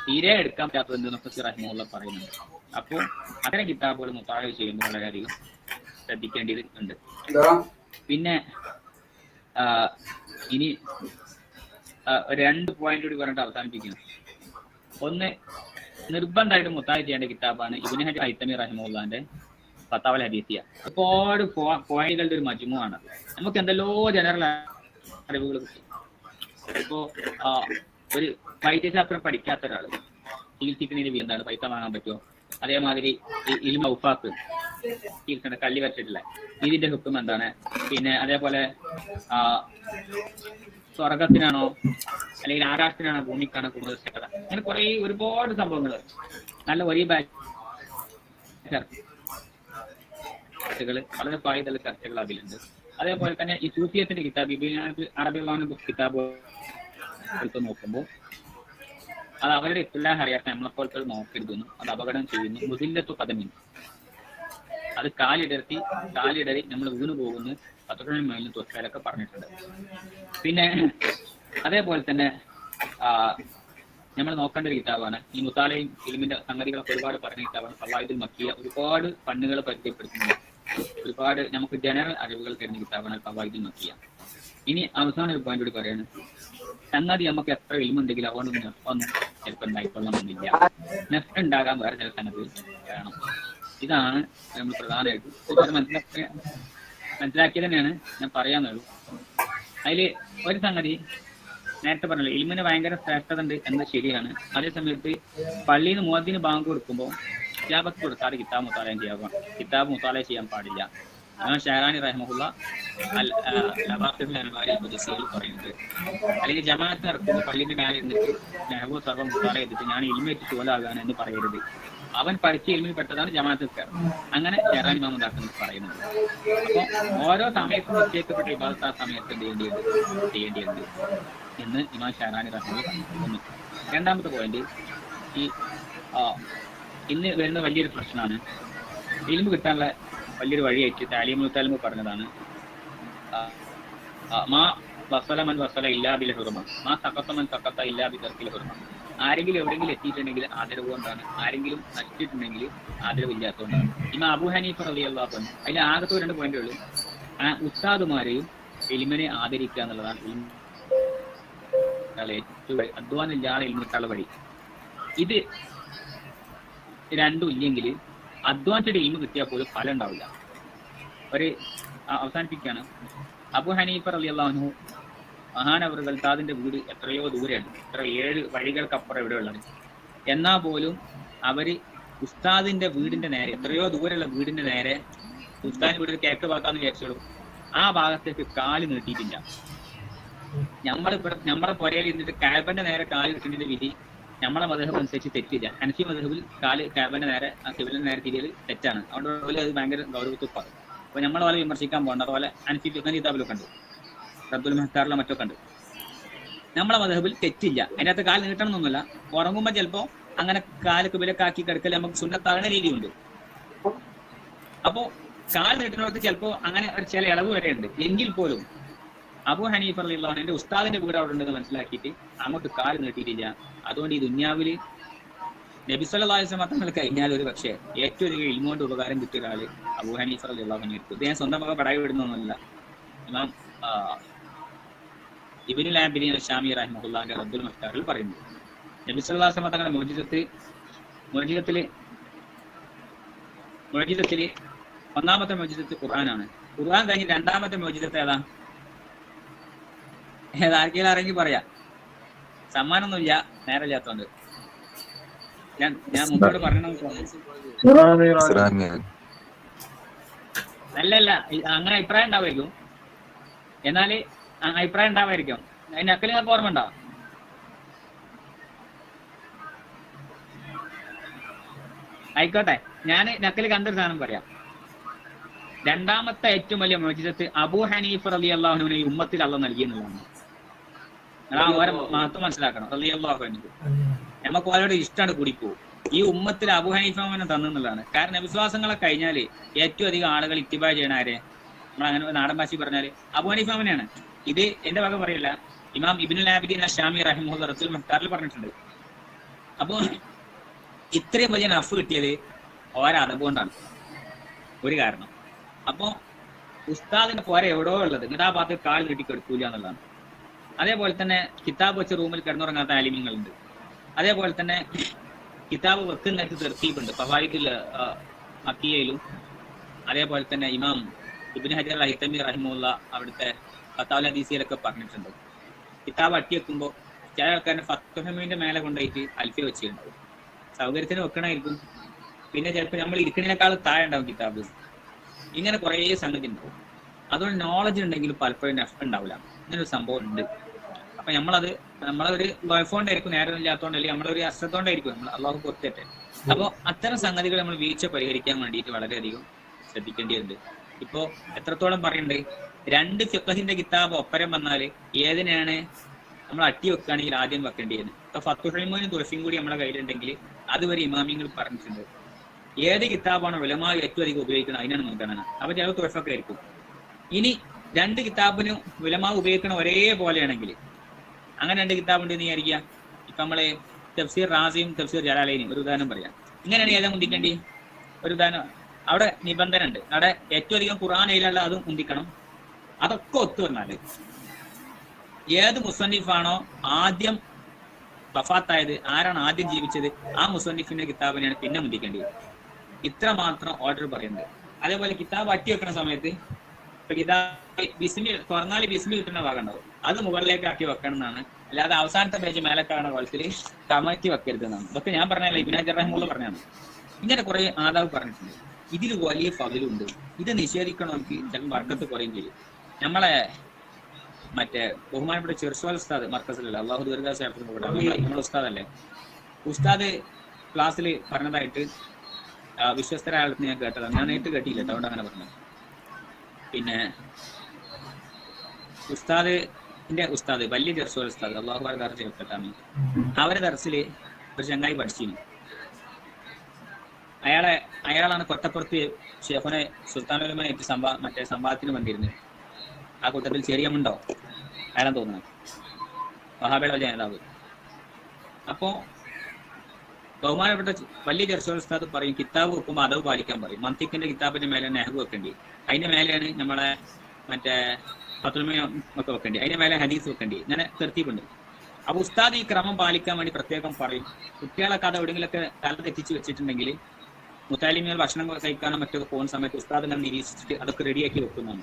തീരെ എടുക്കാൻ പറ്റാത്തതെന്നൊക്കെ റഹിമഹുല്ലാഹ് പറയുന്നുണ്ട്. അപ്പോൾ അത്തരം കിതാബുകൾ മുത്താഅ ചെയ്യുമ്പോൾ വളരെയധികം ശ്രദ്ധിക്കേണ്ടതുണ്ട്. പിന്നെ ഇനി 2 പോയിന്റ് കൂടി പറഞ്ഞിട്ട് അവസാനിപ്പിക്കുന്നു. ഒന്ന്, നിർബന്ധമായിട്ട് മുത്താഅ ചെയ്യേണ്ട കിതാബാണ് ഇബ്നു ഹജർ ഹൈതമി റഹിമഹുല്ലാന്റെ ഫത്താവൽ ഹദീസിയ. ഒരുപാട് പോയിന്റുകളുടെ ഒരു മജ്മുഅാണ്. നമുക്ക് എന്തെല്ലോ ജനറൽ അറിവുകൾ കിട്ടും. ഇപ്പോ ഒരു വൈദ്യശാസ്ത്രം പഠിക്കാത്ത ഒരാള് ചികിത്സിക്കുന്നതിന് എന്താണ്, പൈസ വാങ്ങാൻ പറ്റുമോ? അതേമാതിരി ഇൽമ ഉഫാക്ക് ചികിത്സ കല്ലി വരച്ചിട്ടില്ല, ഇതിന്റെ ഹുക്കം എന്താണ്? പിന്നെ അതേപോലെ സ്വർഗത്തിനാണോ അല്ലെങ്കിൽ ആകാശത്തിനാണോ ഭൂമിക്കാണോ കൂടുതൽ ശ്രദ്ധ? അങ്ങനെ കുറെ ഒരുപാട് സംഭവങ്ങൾ നല്ല ഒരേ ചർച്ചകൾ, വളരെ ഫായിദുള്ള ചർച്ചകൾ അതിലുണ്ട്. അതേപോലെ തന്നെ ഈ സൂഫിയത്തിന്റെ കിതാബ് അറബിയുള്ള കിതാബ് എടുത്ത് നോക്കുമ്പോൾ അത് അവരുടെ ഇസ്ലാഹ് അറിയാത്ത നമ്മളെപ്പോലത്തെ നോക്കരുതെന്നും അത് അപകടം ചെയ്യുന്നു. മുദില്ലത്തു ഖദമിൻ, അത് കാലിടറി നമ്മൾ വീണു പോകുന്നു, 10 മൈലിന് തൊട്ടാലൊക്കെ പറഞ്ഞിട്ടുണ്ട്. പിന്നെ അതേപോലെ തന്നെ നമ്മൾ നോക്കേണ്ട ഒരു കിതാബാണ് ഈ മുത്താലയും ഇൽമിന്റെ സംഗതികളൊക്കെ ഒരുപാട് പറഞ്ഞ കിതാബാണ് ഫവായിദുൽ മക്കിയ. ഒരുപാട് ഫണ്ണുകൾ പരിചയപ്പെടുത്തുന്നത്, ഒരുപാട് നമുക്ക് ജനറൽ അറിവുകൾ തരുന്ന കിതാബാണ് ഫവായിദുൽ മക്കിയ. ഇനി അവസാന ഒരു പോയിന്റ് കൂടി പറയാണ്. സംഗതി നമുക്ക് എത്ര ഇൽമുണ്ടെങ്കിൽ അതുകൊണ്ട് നെഫൊന്നും ചിലപ്പോൾ ഉണ്ടായിക്കൊള്ളണമെന്നില്ല. നെഫ് ഉണ്ടാകാൻ വേറെ ചില സംഗതി വേണം. ഇതാണ് നമ്മൾ പ്രധാനമായിട്ട് മനസ്സിലാക്കിയത് തന്നെയാണ് ഞാൻ പറയാന്നുള്ളൂ. അതിൽ ഒരു സംഗതി നേരത്തെ പറഞ്ഞല്ലോ, ഇൽമിന് ഭയങ്കര ശ്രേഷ്ഠത ഉണ്ട് എന്നത് ശരിയാണ്. അതേ സമയത്ത് പള്ളിയിൽ നിന്ന് മുഅദ്ദിന് ബാങ്ക് കൊടുക്കുമ്പോൾ ഇജാബത്ത് കൊടുക്കാതെ കിതാബ് മുത്താലയം ചെയ്യാൻ പാടില്ല. ഷഹറാനി റഹ്മഹുള്ള പറയുന്നത്. അല്ലെങ്കിൽ ജമാഅത്ത് നടക്കുമ്പോൾ പള്ളിന്റെ മേലെ ഇരുന്നിട്ട് നെഹബു സർവ്വം മുത്താല ചെയ്തിട്ട് ഞാൻ ഇൽമേറ്റ് തോലാകാണ് എന്ന് പറയരുത്. അവൻ പഠിച്ച ഇൽമിൽ പെട്ടതാണ് ജമാഅത്ത്. അങ്ങനെ ഷഹറാനി ഇമാം ഉണ്ടാക്കുന്നത് പറയുന്നത്. അപ്പൊ ഓരോ സമയത്തും നിശ്ചയിക്കപ്പെട്ട ഇബാദത്ത് ആ സമയത്ത് ചെയ്യേണ്ടിയുണ്ട് എന്ന് ഇമാം ഷഹറാനി റഹ്മഹുള്ള പറഞ്ഞു. രണ്ടാമത്തെ പോയിന്റ്, ഈ ഇന്ന് വരുന്ന വലിയൊരു പ്രശ്നമാണ്. ഇൽമു കിട്ടാനുള്ള വലിയൊരു വഴിയായിട്ട് താലീമുൽ തഅലിമു പറഞ്ഞതാണ്, മാ വസല മൻ വസല ഇല്ലാ ബിൽ ഹുർമ, മാ സഖത്ത മൻ സഖത്ത ഇല്ലാ ബി തർക്കിൽ ഹുർമ. ആരെങ്കിലും എവിടെയെങ്കിലും എത്തിയിട്ടുണ്ടെങ്കിൽ ആദരവ് കൊണ്ടാണ്, ആരെങ്കിലും നശിച്ചിട്ടുണ്ടെങ്കിൽ ആദരവില്ലാത്തതുകൊണ്ടാണ്. ഇമാം അബൂ ഹനീഫ റളിയല്ലാഹു അൻഹു അതിൽ ആകത്തെ 2 പോയിന്റേ ഉള്ളൂ. ഉസ്താദുമാരെയും ഇൽമിനെ ആദരിക്കുക എന്നുള്ളതാണ് ഏറ്റവും അധ്വാനം ഇല്ലാതെ ഇൽമിട്ടാനുള്ള വഴി. ഇത് രണ്ടും ഇല്ലെങ്കിൽ അധ്വാനിച്ചിട്ട് ഇൽമു കിട്ടിയാൽ പോലും ഫലം ഉണ്ടാവില്ല. അവസാനിപ്പിക്കുകയാണ്. അബൂ ഹനീഫ റളിയല്ലാഹു അൻഹു മഹാനവറുകൾ താദിന്റെ വീട് എത്രയോ ദൂരെയാണ്, 7 വഴികൾക്കപ്പുറം ഇവിടെ ഉള്ളത്. എന്നാൽ പോലും അവര് ഉസ്താദിന്റെ വീടിന്റെ നേരെ, എത്രയോ ദൂരെയുള്ള വീടിന്റെ നേരെ, ഉസ്താദിന്റെ വീട് കിഴക്ക് ഭാഗത്താന്ന് വിചാരിച്ചോളൂ, ആ ഭാഗത്തേക്ക് കാല് നീട്ടിയിട്ടില്ല. നമ്മളെ പുരയിൽ ഇരുന്നിട്ട് കഅബന്റെ നേരെ കാല് കിട്ടുന്നതിന്റെ വിധി നമ്മളെ മദ്ഹബ് അനുസരിച്ച് തെറ്റില്ല. ഹനഫി മദ്ഹബിൽ കാല് കഅബന്റെ നേരെ ഖിബ്ലയുടെ നേരെ തിരിയൽ തെറ്റാണ്. അതുകൊണ്ട് അത് ഭയങ്കര ഗൗരവത്തുപ്പാണ്. അപ്പൊ നമ്മളെ പോലെ വിമർശിക്കാൻ പോകണ്ട. അതുപോലെ ഹനഫി കിതാബിലൊക്കെ ഉണ്ട്, റബ്ദുൽ മുഹ്താറിലോ മറ്റൊക്കെ ഉണ്ട്. നമ്മളെ മദ്ഹബിൽ തെറ്റില്ല. അതിൻ്റെ അകത്ത് കാല് നീട്ടണം എന്നൊന്നുമില്ല. ഉറങ്ങുമ്പോൾ ചിലപ്പോൾ അങ്ങനെ കാല് ഖിബ്ലക്കാക്കി കിടക്കൽ നമുക്ക് സുന്നത്താകുന്ന രീതിയുണ്ട്. അപ്പോ കാല് നീട്ടുന്നവർക്ക് ചിലപ്പോൾ അങ്ങനെ ചില ഇളവ് വരെ ഉണ്ട്. എങ്കിൽ പോലും അബൂ ഹനീഫ റളിയല്ലാഹു അൻഹു എന്റെ ഉസ്താദിന്റെ വീട് അവിടെ ഉണ്ടെന്ന് മനസ്സിലാക്കിയിട്ട് അങ്ങോട്ട് കാല് നീട്ടിയിട്ടില്ല. അതുകൊണ്ട് ഈ ദുന്യാവിൽ നബി സല്ലല്ലാഹു അലൈഹി വസല്ലം തങ്ങൾ കഴിഞ്ഞാൽ ഒരു പക്ഷേ ഏറ്റവും അധികം ഇൽമു കൊണ്ട് ഉപകാരം കിട്ടിയ ഒരാള് അബൂ ഹനീഫ റളിയല്ലാഹു അൻഹു ആയിരിക്കും. ഇത് ഞാൻ സ്വന്തം മക പടായി വിടുന്നൊന്നുമല്ല. ഇമാം ഇബ്നുൽ ആബിദീൻ അശ്ശാമി റഹിമഹുല്ലാഹിന്റെ റദ്ദുൽ മുഖ്താറിൽ പറയുന്നു, നബി സല്ലല്ലാഹു അലൈഹി വസല്ലം തങ്ങളുടെ മുഅ്ജിസത്തിൽ ഒന്നാമത്തെ മുഅ്ജിസത്ത് ഖുർആനാണ്. ഖുർആൻ കഴിഞ്ഞ് രണ്ടാമത്തെ മുഅ്ജിസത്ത് ആർക്കെങ്കിലും അറിയെങ്കിൽ പറയാം. സമ്മാനമൊന്നുമില്ല, നേരമില്ലാത്തോണ്ട്. ഞാൻ മുമ്പോട്ട് പറയണം. അല്ലല്ല, അങ്ങനെ അഭിപ്രായം ഉണ്ടാവുമായിരിക്കും. എന്നാല് അഭിപ്രായം ഉണ്ടാവുമായിരിക്കും. അതിന്റെ അക്കല് നിങ്ങൾക്ക് ഓർമ്മ ഉണ്ടാവും. ആയിക്കോട്ടെ, ഞാൻ നക്കല് കണ്ടൊരു സാധനം പറയാം. രണ്ടാമത്തെ ഏറ്റവും വലിയ മുഅ്ജിസത്ത് അബൂ ഹനീഫ റളിയല്ലാഹു അൻഹു ഈ ഉമ്മത്തിൽ അല്ലാഹു നൽകിയെന്നുള്ളതാണ്. ഓരോ മഹത്വം മനസ്സിലാക്കണം. റളിയല്ലാഹു അൻഹു നമുക്ക് ഓരോട് ഇഷ്ടമാണ് കൂടിപ്പോവും. ഈ ഉമ്മത്തിൽ അബൂ ഹനീഫനെ തന്നെന്നുള്ളതാണ്. കാരണം വിശ്വാസങ്ങളെ കഴിഞ്ഞാല് ഏറ്റവും അധികം ആളുകൾ ഇത്തിബാ ചെയ്യണ ആരെ, നമ്മളങ്ങനെ നാടൻ ഭാഷ പറഞ്ഞാല് അബൂ ഹനീഫാണ്. ഇത് എന്റെ വക പറയില്ല, ഇമാം ഇബ്നുൽ ആബിദീൻ അശ്ശാമി റഹിമഹുല്ലാ റസൂൽ മുഖ്താറിൽ പറഞ്ഞിട്ടുണ്ട്. അപ്പൊ ഇത്രയും വലിയ നഫ് കിട്ടിയത് ഓരോ അതബ് കൊണ്ടാണ് ഒരു കാരണം. അപ്പൊ ഉസ്താദിന്റെ പോര എവിടോ ഉള്ളത് എന്നിട്ട് ആ ഭാഗത്ത് കാൽ നീട്ടിക്കെടുക്കൂല എന്നുള്ളതാണ്. അതേപോലെ തന്നെ കിതാബ് വെച്ച് റൂമിൽ കിടന്നുറങ്ങാത്ത ആലിമ്യങ്ങളുണ്ട്. അതേപോലെ തന്നെ കിതാബ് വെക്കുന്നതിന് തെർത്തീബുണ്ട്. ഫവായിദുൽ മക്കിയയിലും അതേപോലെ തന്നെ ഇമാം ഇബ്നു ഹജർ അൽ ഹൈതമി റഹിമഹുല്ലാ അവിടുത്തെ ഫത്താവുൽ ഹദീസിലൊക്കെ പറഞ്ഞിട്ടുണ്ട്. കിതാബ് അട്ടി വെക്കുമ്പോൾ ചില ആൾക്കാരുടെ ഫത്ഹുമിന്റെ മേലെ കൊണ്ടുപോയിട്ട് അൽഫിയ വെച്ചിട്ടുണ്ടാവും. സൗകര്യത്തിന് വെക്കണമായിരിക്കും. പിന്നെ ചിലപ്പോൾ നമ്മൾ ഇരിക്കുന്നതിനേക്കാൾ താഴെ ഉണ്ടാവും കിതാബ്. ഇങ്ങനെ കുറേ സംഗതി ഉണ്ടാവും. അതുകൊണ്ട് നോളജ് ഉണ്ടെങ്കിൽ പലപ്പോഴും നഫ് ഉണ്ടാവില്ല. ഇങ്ങനൊരു സംഭവം ഉണ്ട്. അപ്പൊ നമ്മളൊരു വൈഫോണ്ടായിരിക്കും, നേരം ഇല്ലാത്തതുകൊണ്ട്, അല്ലെങ്കിൽ നമ്മളൊരു അശ്രദ്ധോണ്ടായിരിക്കും, നമ്മൾ അള്ളാഹു പുറത്തേറ്റെ. അപ്പൊ അത്തരം സംഗതികൾ നമ്മൾ വീഴ്ച പരിഹരിക്കാൻ വേണ്ടിയിട്ട് വളരെയധികം ശ്രദ്ധിക്കേണ്ടതുണ്ട്. ഇപ്പോ എത്രത്തോളം പറയുന്നുണ്ട്, 2 ഫിഖഹിന്റെ കിതാബ് ഒപ്പരം വന്നാല് ഏതിനാണ് നമ്മൾ അട്ടി വെക്കുകയാണെങ്കിൽ ആദ്യം വെക്കേണ്ടത്. ഇപ്പൊ ഫത്ഹുൽ മുഈനും തുറഫിയും കൂടി നമ്മളെ കയ്യിലുണ്ടെങ്കിൽ അതുവരെ ഇമാമിങ്ങൾ പറഞ്ഞിട്ടുണ്ട്. ഏത് കിതാബാണ് ഉലമാ ഏറ്റവും അധികം ഉപയോഗിക്കുന്നത് അതിനാണ് മുൻഗണന. അപ്പൊ ചില തുറഫൊക്കെ ആയിരിക്കും. ഇനി 2 കിതാബിനും ഉലമാ ഉപയോഗിക്കണ ഒരേപോലെയാണെങ്കിൽ, അങ്ങനെ 2 കിതാബ് ഉണ്ടെന്ന് വിചാരിക്കുക. ഇപ്പൊ നമ്മള് തഫ്സീർ റാസിയും തഫ്സീർ ജലാലൈനും ഒരു ഉദാഹരണം പറയാം. ഇങ്ങനെയാണ് ഏതാ മുന്തിക്കേണ്ടി? ഒരു ഉദാഹരണം, അവിടെ നിബന്ധന ഉണ്ട്. അവിടെ ഏറ്റവും അധികം ഖുർആൻ ഏതിലുള്ള അതും മുന്തിക്കണം. അതൊക്കെ ഒത്തു വന്നാല് ഏത് മുസന്നിഫാണോ ആദ്യം വഫാത്തായത്, ആരാണ് ആദ്യം ജീവിച്ചത്, ആ മുസന്നിഫിന്റെ കിതാബിനെയാണ് പിന്നെ മുന്തിക്കേണ്ടത്. ഇത്ര മാത്രം ഓർഡർ പറയുന്നത്. അതേപോലെ കിതാബ് അട്ടി വെക്കുന്ന സമയത്ത് ഇപ്പൊ കിതാബ് ബിസ്മി തുറന്നാല് ബിസ്മി കിട്ടുന്ന ഭാഗം ഉണ്ടാവും, അത് മുകളിലേക്ക് ആക്കി വെക്കണം എന്നാണ്. അല്ലാതെ അവസാനത്തെ പേജ് മേലക്കാണ് കോളത്തിൽ കമറ്റി വെക്കരുത് എന്നാണ്. ഇതൊക്കെ ഞാൻ പറഞ്ഞല്ല, ഇബ്നു ഹജർ റഹിമഹുല്ലാഹ് പറഞ്ഞാണ്. ഇങ്ങനെ കുറെ ആദാവ് പറഞ്ഞിട്ടുണ്ട്. ഇതിൽ വലിയ ഫതിലുണ്ട്. ഇത് നിഷേധിക്കണമെങ്കിൽ ചില വർക്കത്ത് കുറയും ചെയ്യും. നമ്മളെ മറ്റേ ബഹുമാനപ്പെട്ട ചെറുസ്വാൽ ഉസ്താദ് മർക്കസിലല്ല, അള്ളാഹു ദീർഘാസത്തിന് പോകട്ടെ, നമ്മുടെ ഉസ്താദല്ലേ, ഉസ്താദ് ക്ലാസ്സിൽ പറഞ്ഞതായിട്ട് വിശ്വസ്തരായ ആൾക്ക് ഞാൻ കേട്ടതാണ്. ഞാൻ നേരിട്ട് കേട്ടില്ല, അതുകൊണ്ട് അങ്ങനെ പറഞ്ഞത്. പിന്നെ ഉസ്താദ് വലിയ ചെറുസ്വാൽ ഉസ്താദ്, അള്ളാഹു ദർജ കേട്ടാണ്, അവരെ ദർസില് ഒരു ചങ്ങായി പഠിച്ചിരുന്നു. അയാളാണ് കൊട്ടപ്പുറത്ത് ഷെഫിനെ സുൽത്താനുലമായിട്ട് മറ്റേ സംവാദത്തിന് വന്നിരുന്നത്. ആ കൂട്ടത്തിൽ ചെറിയമുണ്ടോ അയാളെ തോന്നുന്നു, വഹാബിയുടെ ജനതാവ്. അപ്പോ ബഹുമാനപ്പെട്ട വലിയ ചെറുസ്വാൽ ഉസ്താദ് പറയും, കിതാബ് വെക്കുമ്പോൾ അതവ് പാലിക്കാൻ പറയും. മന്തിക്കിന്റെ കിതാബിന്റെ മേലെ നെഹ്ബ് വെക്കേണ്ടി, അതിന്റെ മേലെയാണ് നമ്മളെ മറ്റേ ഫത്തുൽമയും ഒക്കെ വെക്കേണ്ടി, അതിന്റെ മേലെ ഹദീസ് വെക്കേണ്ടി, ഇങ്ങനെ തെർത്തീബുണ്ട്. അപ്പൊ ഉസ്താദ് ഈ ക്രമം പാലിക്കാൻ വേണ്ടി പ്രത്യേകം പറയും. കുട്ടികളൊക്കെ അത് എവിടെയെങ്കിലൊക്കെ തല തെറ്റിച്ച് വെച്ചിട്ടുണ്ടെങ്കിൽ മുത്താലിമികൾ ഭക്ഷണം കഴിക്കാനോ മറ്റൊക്കെ പോകുന്ന സമയത്ത് ഉസ്താദ് ഇങ്ങനെ നിരീക്ഷിച്ചിട്ട് അതൊക്കെ റെഡിയാക്കി വെക്കുന്നതാണ്.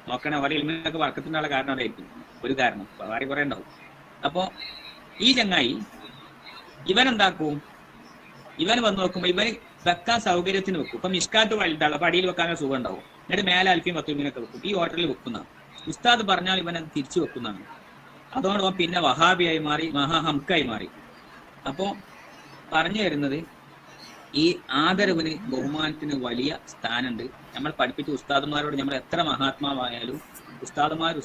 നോക്കണേ ഓരോ ഇൽമിനൊക്കെ വർക്കത്തിനുള്ള കാരണം അതായിരിക്കും ഒരു കാരണം, വേറെ കുറെ ഉണ്ടാവും. അപ്പോ ഈ ചങ്ങായി ഇവനെന്താക്കും, ഇവൻ വന്ന് നോക്കുമ്പോ ഇവന് വെക്കാൻ സൗകര്യത്തിന് വെക്കും. ഇപ്പൊ മിഷ്കാത്ത് വലുതാണ്, അപ്പൊ അടിയിൽ വെക്കാനൊരു സുഖം ഉണ്ടാവും. എന്നിട്ട് മേലെ അൽഫിയും പത്തുമിനൊക്കെ വെക്കും. ഈ ഹോട്ടലിൽ വെക്കുന്ന ഉസ്താദ് പറഞ്ഞാൽ ഇവനത് തിരിച്ചു വെക്കുന്നതാണ്. അതോടൊപ്പം പിന്നെ വഹാബിയായി മാറി, മഹാഹംക്കായി മാറി. അപ്പോ പറഞ്ഞു വരുന്നത്, ഈ ആദരവിന് ബഹുമാനത്തിന് വലിയ സ്ഥാനമുണ്ട്. നമ്മൾ പഠിപ്പിച്ച ഉസ്താദുമാരോട് നമ്മൾ എത്ര മഹാത്മാവായാലും ഉസ്താദുമാർ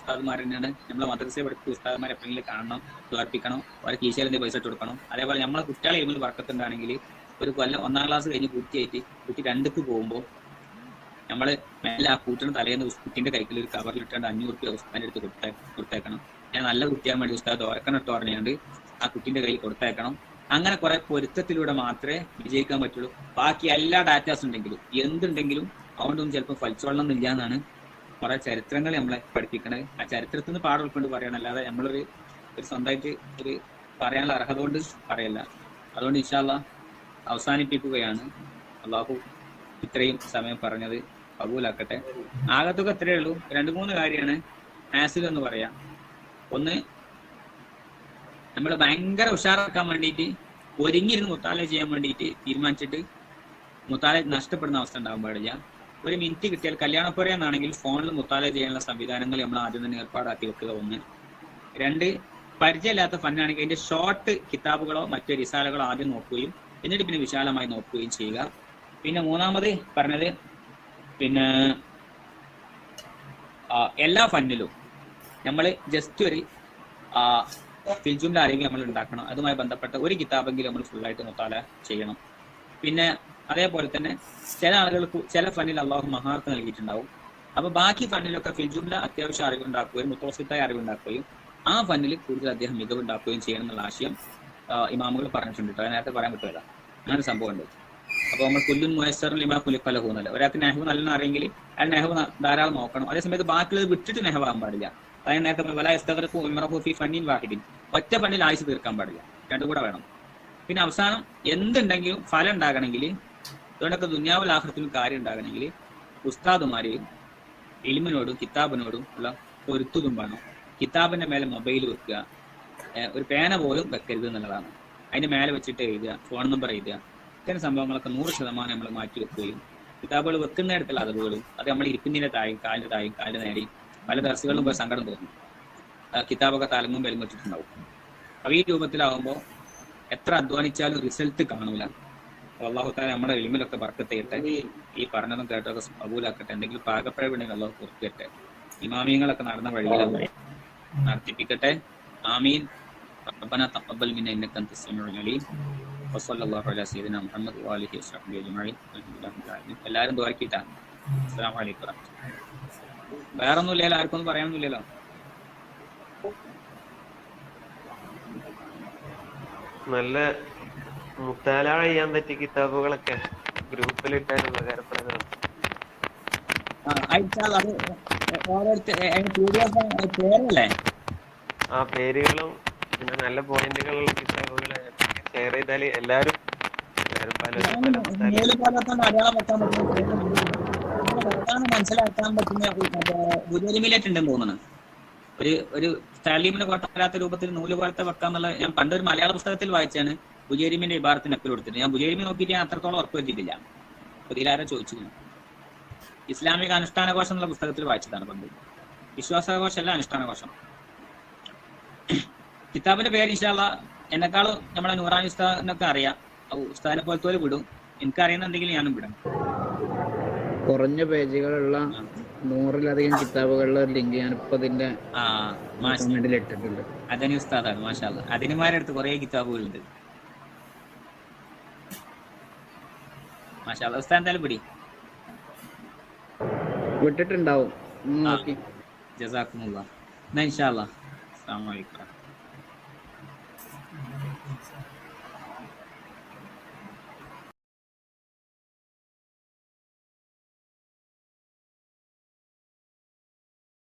തന്നെയാണ്. നമ്മളെ മദ്രസയെ പഠിപ്പിച്ച ഉസ്താദുമാർ എപ്പോഴെങ്കിലും കാണണം, തോർപ്പിക്കണം, അവരെ കീശയിലെ പൈസ ഇട്ട് കൊടുക്കണം. അതേപോലെ നമ്മളെ കുട്ടികളെ എഴുതി വർക്കത്തുണ്ടാണെങ്കിൽ ഒരു കൊല്ലം 1ാം ക്ലാസ് കഴിഞ്ഞ് കുട്ടി 2ക്ക് പോകുമ്പോൾ നമ്മള് മേലെ ആ കൂട്ടിന് തലേന്ന് കുട്ടിന്റെ കൈക്കിൽ ഒരു കവറിലിട്ടാണ്ട് 500 രൂപ ഉസ്താദിന്റെ അടുത്ത് കൊടുത്തേക്കണം. ഞാൻ നല്ല കുട്ടിയാൻ വേണ്ടി ഉസ്താദ് ഓർക്കണിട്ട് പറഞ്ഞാണ്ട് ആ കുട്ടിന്റെ കയ്യിൽ കൊടുത്തേക്കണം. അങ്ങനെ കുറെ പൊരുത്തത്തിലൂടെ മാത്രമേ വിജയിക്കാൻ പറ്റുള്ളൂ. ബാക്കി എല്ലാ ഡാറ്റാസ് ഉണ്ടെങ്കിലും എന്തുണ്ടെങ്കിലും അതുകൊണ്ടൊന്നും ചിലപ്പോൾ ഫലിച്ചോളണമെന്നില്ല എന്നാണ് കുറെ ചരിത്രങ്ങൾ നമ്മളെ പഠിപ്പിക്കണത്. ആ ചരിത്രത്തിൽ നിന്ന് പാഠം ഉൾക്കൊണ്ട് പറയണം, അല്ലാതെ നമ്മളൊരു സ്വന്തമായിട്ട് ഒരു പറയാനുള്ള അർഹത കൊണ്ട് പറയല്ല. അതുകൊണ്ട് ഇൻഷാ അല്ലാഹ് അവസാനിപ്പിക്കുകയാണ്. അള്ളാഹു ഇത്രയും സമയം പറഞ്ഞത് കബൂലാക്കട്ടെ. ആകത്തൊക്കെ ഇത്രയേ ഉള്ളൂ. 2-3 കാര്യമാണ് ആസിൽ എന്ന് പറയാം. ഒന്ന്, നമ്മൾ ഭയങ്കര ഉഷാറാക്കാൻ വേണ്ടിയിട്ട് ഒരുങ്ങിയിരുന്ന് മുത്താല ചെയ്യാൻ വേണ്ടിയിട്ട് തീരുമാനിച്ചിട്ട് മുത്താല നഷ്ടപ്പെടുന്ന അവസ്ഥ ഉണ്ടാകാൻ പാടില്ല. ഒരു മിനിറ്റ് കിട്ടിയാൽ കല്യാണപ്പുറയെന്നാണെങ്കിൽ ഫോണിൽ മുത്താല ചെയ്യാനുള്ള സംവിധാനങ്ങൾ നമ്മൾ ആദ്യം തന്നെ ഏർപ്പാടാക്കി വെക്കുക. 1. 2, പരിചയമില്ലാത്ത ഫന്നാണെങ്കിൽ അതിന്റെ ഷോർട്ട് കിതാബുകളോ മറ്റു റിസാലകളോ ആദ്യം നോക്കുകയും എന്നിട്ട് പിന്നെ വിശാലമായി നോക്കുകയും ചെയ്യുക. പിന്നെ 3ാമത് പറഞ്ഞത്, പിന്നെ എല്ലാ ഫന്നിലും നമ്മൾ ജസ്റ്റ് ഒരു ഫിൽജുമിന്റെ അറിവ് നമ്മൾ ഉണ്ടാക്കണം. അതുമായി ബന്ധപ്പെട്ട ഒരു കിതാബെങ്കിലും നമ്മൾ ഫുള്ളായിട്ട് മുത്താല ചെയ്യണം. പിന്നെ അതേപോലെ തന്നെ ചില ആളുകൾക്ക് ചില ഫന്നിൽ അള്ളാഹു മഹാർത്ത് നൽകിയിട്ടുണ്ടാവും. അപ്പൊ ബാക്കി ഫന്നിലൊക്കെ ഫിൽജുമിന്റെ അത്യാവശ്യം അറിവുണ്ടാക്കുകയും മുത്തോസിത്തായ അറിവുണ്ടാക്കുകയും ആ ഫന്നിൽ കൂടുതൽ അദ്ദേഹം മികവുണ്ടാക്കുകയും ചെയ്യണം എന്നുള്ള ആശയം ഇമാമുകൾ പറഞ്ഞിട്ടുണ്ട്. അത് നേരത്തെ പറയാൻ പറ്റില്ല, അങ്ങനെ ഒരു സംഭവം ഉണ്ട്. അപ്പൊ നമ്മൾ കുല്ലുൻ മുയസ്സറുൽ ലിമാ ഖുലിഖ ലഹു എന്നല്ല. ഒരാൾക്ക് നെഹ്വ് നല്ലെന്ന് അറിയെങ്കിൽ അയാൾ നെഹ്വ് ധാരാളം നോക്കണം. അതേസമയത്ത് ബാക്കിയുള്ളത് വിട്ടിട്ട് നെഹ്വ് ആകാൻ പാടില്ല. അതായത് നേരത്തെ വലാ യസ്തഗ്രിഖു ഉംറഹു ഫീ ഫന്നിൻ വാഹിദിൻ, ഒറ്റ ഫന്നിൽ ആയുസ് തീർക്കാൻ പാടില്ല, രണ്ടും കൂടെ വേണം. പിന്നെ അവസാനം എന്തുണ്ടെങ്കിലും ഫലം ഉണ്ടാകണമെങ്കിൽ, അതുകൊണ്ടൊക്കെ ദുനിയാവുൽ ആഖിറത്തിലും കാര്യം ഉണ്ടാകണമെങ്കിൽ ഉസ്താദുമാരെയും ഇൽമിനോടും കിതാബിനോടും ഉള്ള പൊരുത്തതും വേണം. കിതാബിന്റെ മേലെ മൊബൈൽ വെക്കുക, ഒരു പേന പോലും വെക്കരുത് എന്നുള്ളതാണ്. അതിന്റെ മേലെ വെച്ചിട്ട് എഴുതുക, ഫോൺ നമ്പർ എഴുതുക, ഇത്തരം സംഭവങ്ങളൊക്കെ 100% നമ്മൾ മാറ്റി വെക്കുകയും കിതാബുകൾ വെക്കുന്നിടത്തുള്ള അറിവുകളും അത് നമ്മൾ ഇരിക്കുന്നതിന്റെ തായും കാലിന്റെ നേരെയും പല ദർസുകളിലും പോയി സങ്കടം തോന്നും. കിതാബൊക്കെ തലങ്ങും ബെലും വെച്ചിട്ടുണ്ടാവും. അപ്പൊ ഈ രൂപത്തിലാവുമ്പോൾ എത്ര അധ്വാനിച്ചാലും റിസൾട്ട് കാണൂല. അള്ളാഹു താല നമ്മുടെ ഇൽമിലൊക്കെ ബർക്കത്ത് ചെയ്യട്ടെ. ഈ പറഞ്ഞതും കേട്ടൊക്കെ കബൂലാക്കട്ടെ. എന്തെങ്കിലും പാകപ്പിഴവുണ്ടെങ്കിൽ അള്ളാഹു പുറത്തിട്ടെ. ഇമാമിയങ്ങളൊക്കെ നടന്ന വഴിയിലൊക്കെ നടത്തിപ്പിക്കട്ടെ. ആമീൻ. ربنا تقبل منا انك انت السميع العليم وصلى الله على سيدنا محمد واله وصحبه اجمعين. എല്ലാവരും ദുആക്കിട്ടാണ്. അസ്സലാമു അലൈക്കും. വേറെ ഒന്നുമില്ലല്ലോ, ആർക്കൊന്നും പറയാനൊന്നുമില്ലല്ലോ. നല്ല മുത്താല ചെയ്യാൻ പറ്റിയ കിതാബുകളൊക്കെ ഗ്രൂപ്പിലിട്ടാൽ ഉപകാരപ്പെടുന്നതാണ്. ആ പേരുകളും പിന്നെ നല്ല പോയിന്റുകളുള്ള കിതാബുകള് ഷെയർ ചെയ്താല് എല്ലാരും മനസ്സിലാക്കാൻ പറ്റുന്ന ഉണ്ടെന്ന് തോന്നുന്നു. ഒരു താലീമിന് കോട്ട വരാത്ത രൂപത്തിൽ നൂല് പോലത്തെ വെക്കാന്നുള്ള ഞാൻ പണ്ടൊരു മലയാള പുസ്തകത്തിൽ വായിച്ചാണ്. ബുജൈരിമിന്റെ ഇബാറത്തിന് എപ്പോഴും കൊടുത്തിട്ടുണ്ട്. ഞാൻ ബുജൈരിമി നോക്കിയിട്ട് ഞാൻ അത്രത്തോളം ഉറപ്പ് വെച്ചിട്ടില്ല. അപ്പൊ ഇതിലാരെ ചോദിച്ചിരുന്നു. ഇസ്ലാമിക അനുഷ്ഠാനകോശം എന്നുള്ള പുസ്തകത്തിൽ വായിച്ചതാണ് പണ്ട്. വിശ്വാസകോശമല്ല, അനുഷ്ഠാനകോശം. കിതാബിന്റെ പേര് ഇൻഷാ അല്ലാഹ് എന്നെക്കാളും നമ്മളെ നൂറാനി ഉസ്താദിനൊക്കെ അറിയാം. ഉസ്താദിനെ പോലത്തെ വിടും. എനിക്കറിയുന്ന എന്തെങ്കിലും ഞാനും വിടാം. കുറഞ്ഞ പേജുകളുള്ള 100-ലധികം കിതാബുകളുടെ ലിങ്ക് ഞാനിപ്പോ ഇതിന്റെ കമന്റിൽ ഇട്ടിട്ടുണ്ട്. അദനി ഉസ്താദാണ്, മാഷാ അല്ലാഹ്. അദനിമാരുടെ അടുത്ത് കുറെ കിതാബുകളുണ്ട്, മാഷാ അല്ലാഹ്. ഉസ്താദ് എന്തായാലും പിടി വിട്ടിട്ടുണ്ടാവും, നോക്കി. ജസാക്കുമുല്ലാഹ്. എന്നാ ഇൻഷാ അല്ലാഹ്. അസ്സലാമു അലൈക്കും.